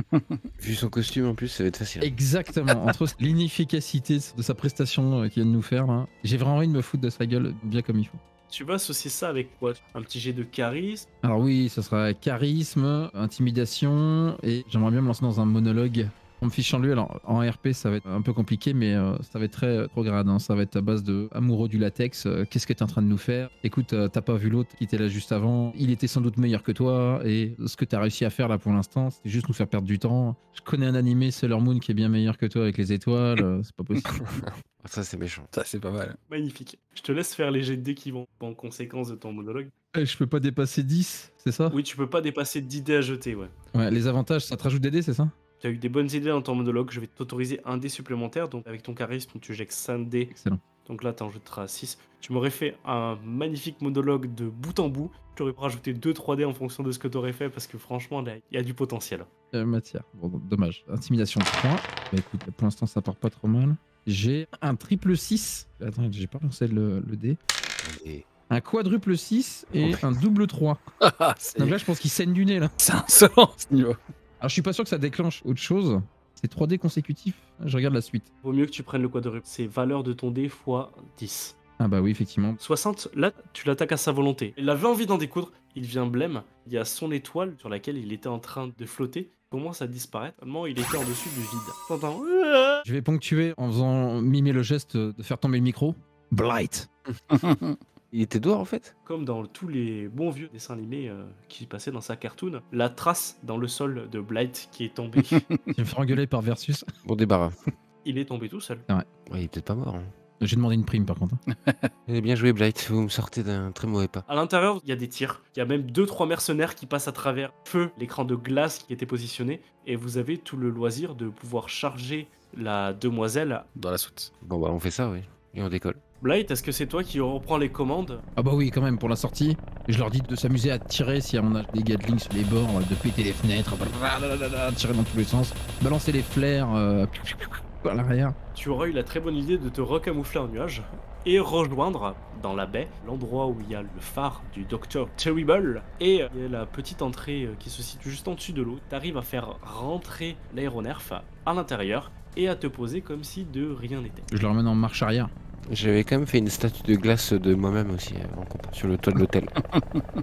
Vu son costume en plus, ça va être facile. Exactement. Entre l'inefficacité de sa prestation qu'il vient de nous faire, là, j'ai vraiment envie de me foutre de sa gueule bien comme il faut. Tu vas associer ça avec quoi? Un petit jet de charisme. Alors oui, ça sera charisme, intimidation, et j'aimerais bien me lancer dans un monologue. En me fichant de lui, alors en RP ça va être un peu compliqué, mais ça va être très prograde, hein. Ça va être à base de amoureux du latex, qu'est-ce que t'es en train de nous faire? Écoute, t'as pas vu l'autre qui était là juste avant, il était sans doute meilleur que toi, et ce que t'as réussi à faire là pour l'instant, c'est juste nous faire perdre du temps. Je connais un animé, Sailor Moon, qui est bien meilleur que toi avec les étoiles, c'est pas possible. Ah, ça c'est méchant. Ça, c'est pas mal. Magnifique. Je te laisse faire les jets de dés qui vont en conséquence de ton monologue. Je peux pas dépasser 10, c'est ça? Oui, tu peux pas dépasser 10 dés à jeter, ouais. Ouais, les avantages, ça te rajoute des dés, c'est ça? Tu as eu des bonnes idées dans ton monologue, je vais t'autoriser un dé supplémentaire, donc avec ton charisme, tu jettes 5 dés. Excellent. Donc là, tu en jeteras 6. Tu m'aurais fait un magnifique monologue de bout en bout. Tu aurais rajouté 2 3D en fonction de ce que tu aurais fait parce que franchement, là, il y a du potentiel. Matière. Bon, dommage. Intimidation 3. Bah écoute, pour l'instant, ça part pas trop mal. J'ai un triple 6. Attends, j'ai pas lancé le dé. Et- Un quadruple 6 et un double 3. C'est Donc là, je pense qu'il saigne du nez, là. c'est insolent ce niveau. Alors, je suis pas sûr que ça déclenche autre chose. C'est 3 dés consécutifs. Je regarde la suite. Vaut mieux que tu prennes le quadruple. C'est valeur de ton dé fois 10. Ah bah oui, effectivement. 60, là, tu l'attaques à sa volonté. Il avait envie d'en découdre, il devient blême. Il y a son étoile sur laquelle il était en train de flotter. Il commence à disparaître. Tellement il était en dessus du vide. T'entends? Je vais ponctuer en faisant mimer le geste de faire tomber le micro. Blight. Il était dehors en fait. Comme dans tous les bons vieux dessins animés qui passaient dans sa cartoon, la trace dans le sol de Blight qui est tombée. Je vais me faire engueuler par Versus. Bon débarras. Il est tombé tout seul. Ouais, il est peut-être pas mort. Hein. J'ai demandé une prime par contre. Eh bien joué Blight, vous me sortez d'un très mauvais pas. À l'intérieur, il y a des tirs. Il y a même 2-3 mercenaires qui passent à travers feu l'écran de glace qui était positionné. Et vous avez tout le loisir de pouvoir charger la demoiselle. Dans la soute. Bon bah on fait ça oui. Et on décolle. Blight, est-ce que c'est toi qui reprends les commandes? Ah bah oui, quand même, pour la sortie. Je leur dis de s'amuser à tirer si on a des gatling sur les bords, de péter les fenêtres, tirer dans tous les sens, balancer les flares à l'arrière. Tu auras eu la très bonne idée de te recamoufler en nuage et rejoindre dans la baie l'endroit où il y a le phare du Dr. Terrible et il y a la petite entrée qui se situe juste en dessus de l'eau. Tu arrives à faire rentrer l'aéronef à l'intérieur et à te poser comme si de rien n'était. Je le ramène en marche arrière. J'avais quand même fait une statue de glace de moi-même aussi sur le toit de l'hôtel.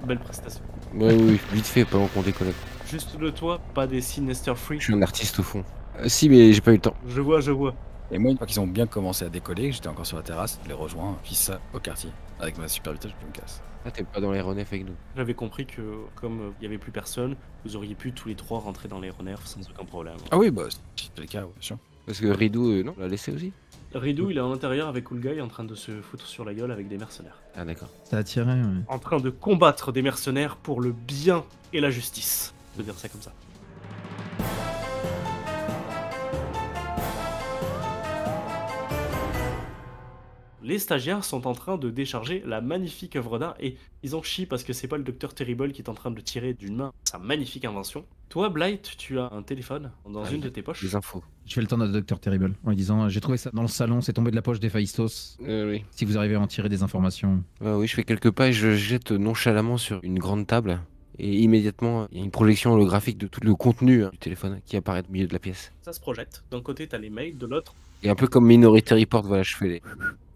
Belle prestation. Ouais, oui, vite fait pendant qu'on décolle. Juste le toit, pas des Sinister Free. Je suis un artiste au fond. Si mais j'ai pas eu le temps. Je vois. Et moi, une fois qu'ils ont bien commencé à décoller, j'étais encore sur la terrasse, je les rejoins, puis ça au quartier. Avec ma super vitesse, je me casse. Ah t'es pas dans l'aéronef avec nous. J'avais compris que comme il n'y avait plus personne, vous auriez pu tous les trois rentrer dans l'aéronef sans aucun problème. Ah oui, bah, c'était le cas, ouais, bien sûr. Parce que Ridou, non, on l'a laissé aussi. Ridou, il est à l'intérieur avec Cool Guy en train de se foutre sur la gueule avec des mercenaires. Ah d'accord. Ça a tiré, ouais. En train de combattre des mercenaires pour le bien et la justice. Je veux dire ça comme ça. Les stagiaires sont en train de décharger la magnifique œuvre d'art et ils en chient parce que c'est pas le Dr. Terrible qui est en train de tirer d'une main sa magnifique invention. Toi, Blight, tu as un téléphone dans Ah une oui, de tes poches. Des infos. Je fais le temps à Dr. Terrible en lui disant j'ai trouvé ça dans le salon, c'est tombé de la poche d'Héphaïstos. Oui. Si vous arrivez à en tirer des informations. Oui, je fais quelques pas et je jette nonchalamment sur une grande table. Et immédiatement, il y a une projection holographique de tout le contenu du téléphone qui apparaît au milieu de la pièce. Ça se projette. D'un côté, t'as les mails, de l'autre, Et un peu comme Minority Report, voilà, je fais les...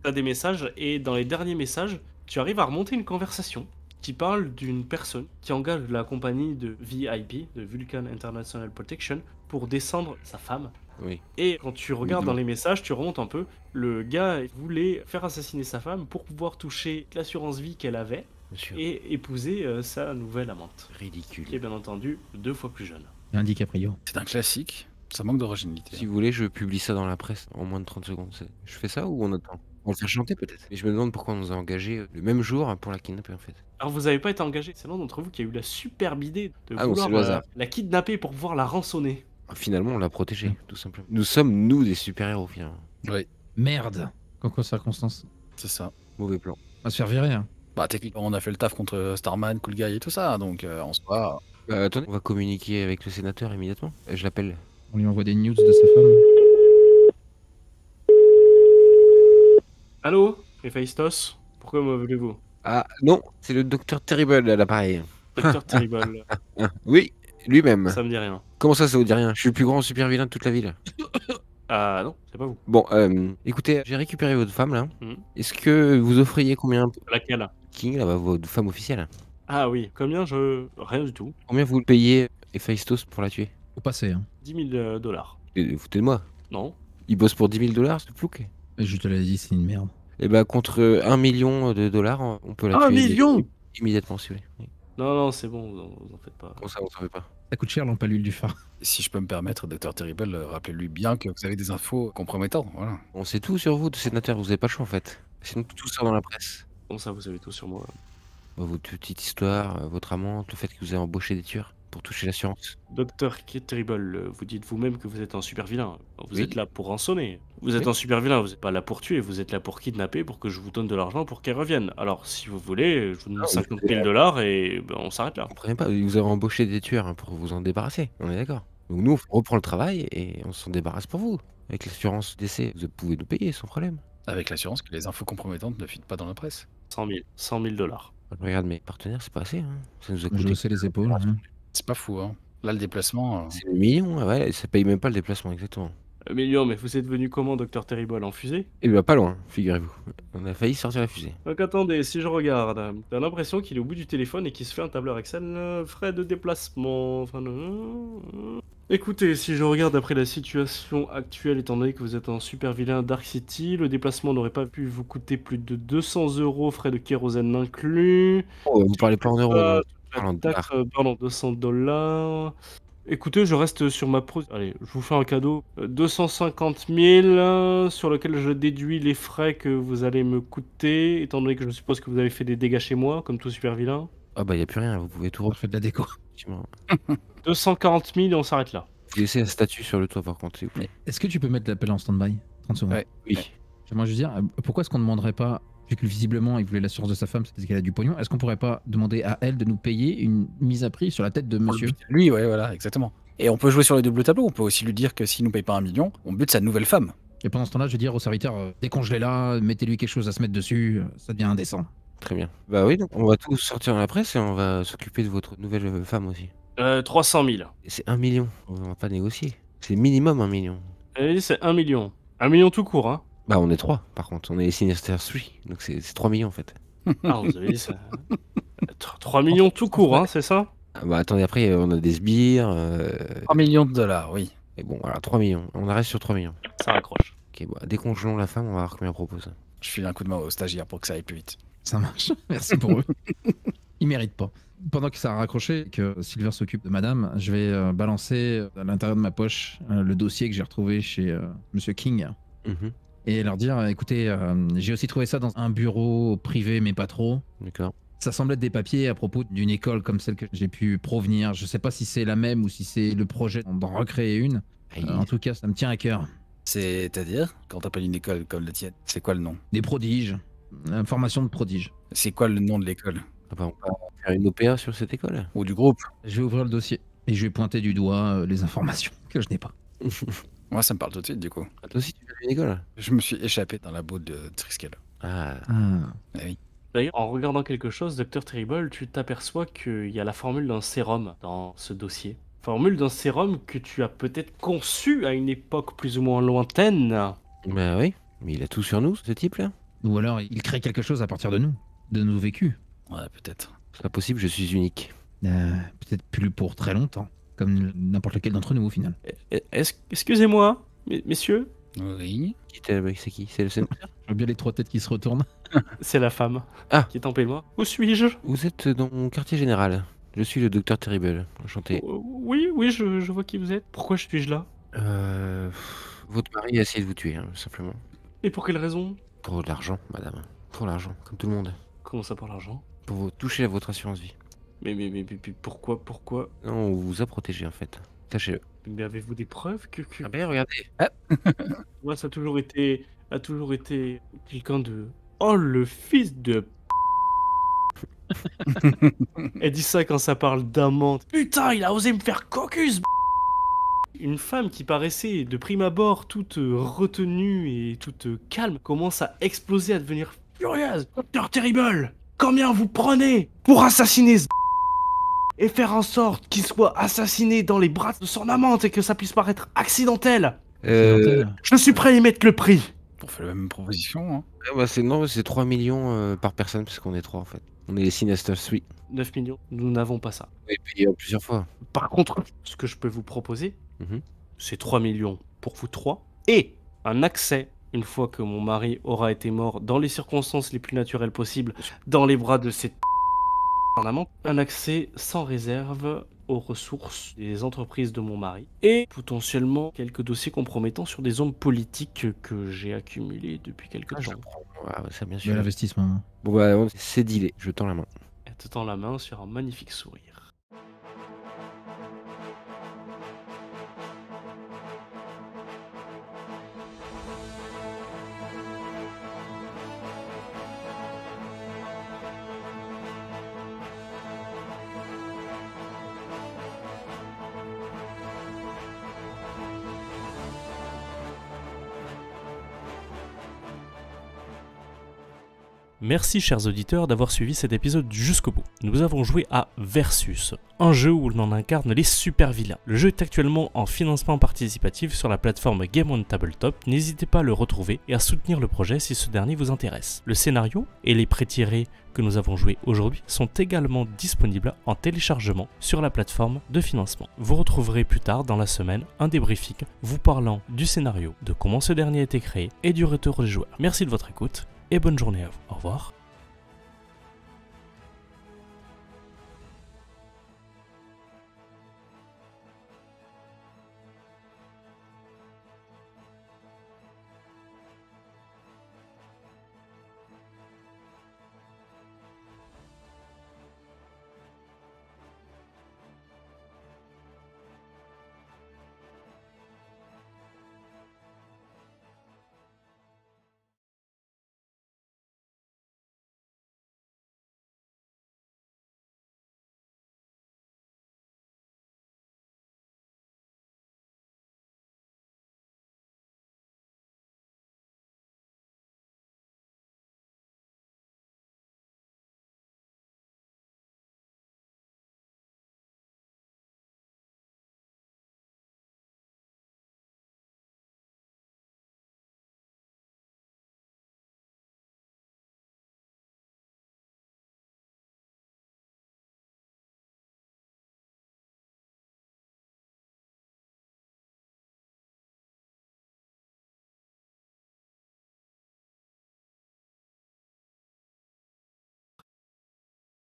t'as des messages et dans les derniers messages, tu arrives à remonter une conversation qui parle d'une personne qui engage la compagnie de VIP, de Vulcan International Protection, pour descendre sa femme. Oui. Et quand tu regardes Oui, dans les messages, tu remontes un peu, le gars voulait faire assassiner sa femme pour pouvoir toucher l'assurance vie qu'elle avait Bien sûr. et épouser sa nouvelle amante, Ridicule. qui est bien entendu 2 fois plus jeune. Et un DiCaprio. C'est un classique, ça manque d'originalité. Si vous voulez, je publie ça dans la presse en moins de 30 secondes. Je fais ça ou on attend? On va le faire chanter peut-être. Et je me demande pourquoi on nous a engagés le même jour pour la kidnapper en fait. Alors vous avez pas été engagé, c'est l'un d'entre vous qui a eu la superbe idée de Ah non, vouloir c'est le hasard. la kidnapper pour pouvoir la rançonner. Finalement, on l'a protégé, tout simplement. Nous sommes, nous, des super-héros finalement. Oui, Merde. Concours circonstance. c'est ça. Mauvais plan. On va se faire virer. Hein. Bah, techniquement, on a fait le taf contre Starman, Cool Guy et tout ça, donc en soi. Attendez, on va communiquer avec le sénateur immédiatement. Je l'appelle. On lui envoie des news de sa femme. Allô, Héphaïstos, pourquoi me voulez-vous? Ah non, c'est le docteur Terrible à l'appareil. Docteur Terrible, Oui, lui-même. ça me dit rien. Comment ça vous dit rien? Je suis le plus grand super vilain de toute la ville. Ah non, c'est pas vous. Bon, écoutez, j'ai récupéré votre femme là. Mhm. Est-ce que vous offriez combien Laquelle? King, là, votre femme officielle? Ah oui, combien Rien du tout. Combien vous payez Héphaïstos pour la tuer? Au passé. Hein. 10 000 $. Vous foutez de moi. Non. Il bosse pour 10 000 $, ce plouc. Et je te l'ai dit, c'est une merde. Et bah contre 1 million de dollars, on peut la tuer. 1 million? Immédiatement, si vous voulez. Oui. Non, c'est bon, vous en faites pas. Comment ça, on s'en fait pas? Ça coûte cher l'empalule du phare. Si je peux me permettre, Dr. Terrible, rappelez-lui bien que vous avez des infos compromettantes, voilà. On sait tout sur vous, sénateur, vous avez pas le choix en fait. Sinon tout sort dans la presse. Comment ça, vous savez tout sur moi? Votre petite histoire, votre amante, le fait que vous avez embauché des tueurs. pour toucher l'assurance. Docteur Terrible, vous dites vous-même que vous êtes un super vilain. Vous Oui. êtes là pour rançonner. Vous êtes Oui. un super vilain, vous n'êtes pas là pour tuer, vous êtes là pour kidnapper, pour que je vous donne de l'argent pour qu'elle revienne. Alors, si vous voulez, je vous donne Ah, 50 vous 000 dollars et ben, on s'arrête là. Vous comprenez pas, vous avez embauché des tueurs hein, pour vous en débarrasser, on est d'accord. Donc nous, on reprend le travail et on s'en débarrasse pour vous. Avec l'assurance décès, vous pouvez nous payer sans problème. Avec l'assurance que les infos compromettantes ne fuitent pas dans la presse. 100 000. 100 000 dollars. Je regarde mes partenaires, c'est pas assez. Hein. Ça nous a coûté. Je haussais les épaules. Hein. C'est pas fou, hein. Là, le déplacement. C'est le million, ah ouais, ça paye même pas le déplacement, exactement. Million, mais vous êtes venu comment, Docteur Terrible, en fusée? Et bah pas loin, figurez-vous. On a failli sortir la fusée. Donc attendez, si je regarde, t'as l'impression qu'il est au bout du téléphone et qu'il se fait un tableur Excel, frais de déplacement, enfin... Écoutez, si je regarde après la situation actuelle, étant donné que vous êtes un super vilain Dark City, le déplacement n'aurait pas pu vous coûter plus de 200 €, frais de kérosène inclus. Oh, vous parlez pas en euros, non. La Parle en taxe, dollars. pardon, 200 $. Écoutez, je reste sur ma Allez, je vous fais un cadeau. 250 000, sur lequel je déduis les frais que vous allez me coûter, étant donné que je suppose que vous avez fait des dégâts chez moi, comme tout super vilain. Ah bah y a plus rien, vous pouvez tout On fait de la déco. effectivement. 240 000 et on s'arrête là. Vous laissez un statut sur le toit par contre, s'il vous plaît. Mais est-ce que tu peux mettre l'appel en stand-by 30 secondes. Ouais. Oui. J'aimerais juste dire, pourquoi est-ce qu'on ne demanderait pas, vu que visiblement il voulait l'assurance de sa femme, c'est parce qu'elle a du pognon, est-ce qu'on pourrait pas demander à elle de nous payer une mise à prix sur la tête de monsieur? Lui, ouais, voilà, exactement. Et on peut jouer sur les doubles tableaux. On peut aussi lui dire que s'il nous paye pas 1 million, on bute sa nouvelle femme. Et pendant ce temps-là, je vais dire au serviteur, décongelez-la, mettez-lui quelque chose à se mettre dessus, ça devient indécent. Très bien. Bah oui, donc on va tout sortir dans la presse et on va s'occuper de votre nouvelle femme aussi. 300 000. Et c'est 1 million, on va pas négocier. C'est minimum 1 million. C'est 1 million. 1 million tout court, hein. Bah on est 3 par contre, on est les Sinister 3, donc c'est 3 millions en fait. Ah, vous avez dit ça. 3 millions tout court, hein, c'est ça? Ah bah attendez, après on a des sbires, 3 millions de dollars, oui. et bon voilà, 3 millions, on reste sur 3 millions. Ça raccroche. Ok, bah décongelons la femme, on va voir combien elle propose. Je file un coup de main au stagiaire pour que ça aille plus vite. Ça marche, merci pour eux. Ils méritent pas. Pendant que ça a raccroché, que Silver s'occupe de madame, je vais balancer à l'intérieur de ma poche le dossier que j'ai retrouvé chez Monsieur King. Mhm, Et leur dire, écoutez, j'ai aussi trouvé ça dans un bureau privé, mais pas trop. d'accord. Ça semble être des papiers à propos d'une école comme celle que j'ai pu provenir. Je sais pas si c'est la même ou si c'est le projet d'en recréer une. Aïe. En tout cas, ça me tient à cœur. C'est-à-dire, quand t'appelles une école comme la tienne, c'est quoi le nom? Des prodiges. Formation de prodiges. C'est quoi le nom de l'école? Ah bah, on va faire une OPA sur cette école. Ou du groupe? Je vais ouvrir le dossier et je vais pointer du doigt les informations que je n'ai pas. Moi, ça me parle tout de suite, du coup. Ah, toi aussi tu fais une école? Je me suis échappé dans la boue de Triskel. Ah, Eh oui. D'ailleurs, en regardant quelque chose, Dr. Terrible, tu t'aperçois qu'il y a la formule d'un sérum dans ce dossier. Formule d'un sérum que tu as peut-être conçu à une époque plus ou moins lointaine. bah oui, mais il a tout sur nous ce type là. Ou alors, il crée quelque chose à partir de nous, de nos vécus. Ouais, peut-être. C'est pas possible, je suis unique. Peut-être plus pour très longtemps, comme n'importe lequel d'entre nous au final. Excusez-moi, messieurs, Oui. C'est qui? C'est le sénateur? Je vois bien les trois têtes qui se retournent. c'est la femme Ah. qui est en peignoir. Où suis-je? Vous êtes dans mon quartier général. Je suis le docteur Terrible, enchanté. Oui, je vois qui vous êtes. Pourquoi suis-je là? Votre mari a essayé de vous tuer, hein, simplement. Et pour quelle raison? Pour de l'argent, madame. Pour l'argent, comme tout le monde. Comment ça pour l'argent? Pour vous toucher à votre assurance vie. Mais pourquoi? Non, on vous a protégé en fait. Sachez-le. Mais avez-vous des preuves que... Ah ben regardez. Moi, ça a toujours été quelqu'un de... Oh, le fils de... Elle dit ça quand ça parle d'amante. Putain, il a osé me faire caucus. Une femme qui paraissait de prime abord toute retenue et toute calme commence à exploser, à devenir furieuse. Docteur Terrible, combien vous prenez pour assassiner ce... et faire en sorte qu'il soit assassiné dans les bras de son amante et que ça puisse paraître accidentel? Je suis prêt à y mettre le prix. On fait la même proposition, hein. bah c'est 3 millions par personne parce qu'on est 3 en fait. On est les Sinister 3. 9 millions, nous n'avons pas ça. Et payé en plusieurs fois. Par contre, ce que je peux vous proposer, Mhm. c'est 3 millions pour vous trois et un accès, une fois que mon mari aura été mort dans les circonstances les plus naturelles possibles, dans les bras de cette en amont, un accès sans réserve aux ressources des entreprises de mon mari et potentiellement quelques dossiers compromettants sur des hommes politiques que j'ai accumulés depuis quelques Ah, je temps. prends. Ah, ça bien De sûr. l'investissement. Bon bah c'est dealé, je tends la main. Elle te tend la main sur un magnifique sourire. Merci chers auditeurs d'avoir suivi cet épisode jusqu'au bout. Nous avons joué à Versus, un jeu où l'on incarne les super vilains. Le jeu est actuellement en financement participatif sur la plateforme Game on Tabletop, n'hésitez pas à le retrouver et à soutenir le projet si ce dernier vous intéresse. Le scénario et les pré-tirés que nous avons joués aujourd'hui sont également disponibles en téléchargement sur la plateforme de financement. Vous retrouverez plus tard dans la semaine un débriefing vous parlant du scénario, de comment ce dernier a été créé et du retour des joueurs. Merci de votre écoute et bonne journée à vous. Au revoir.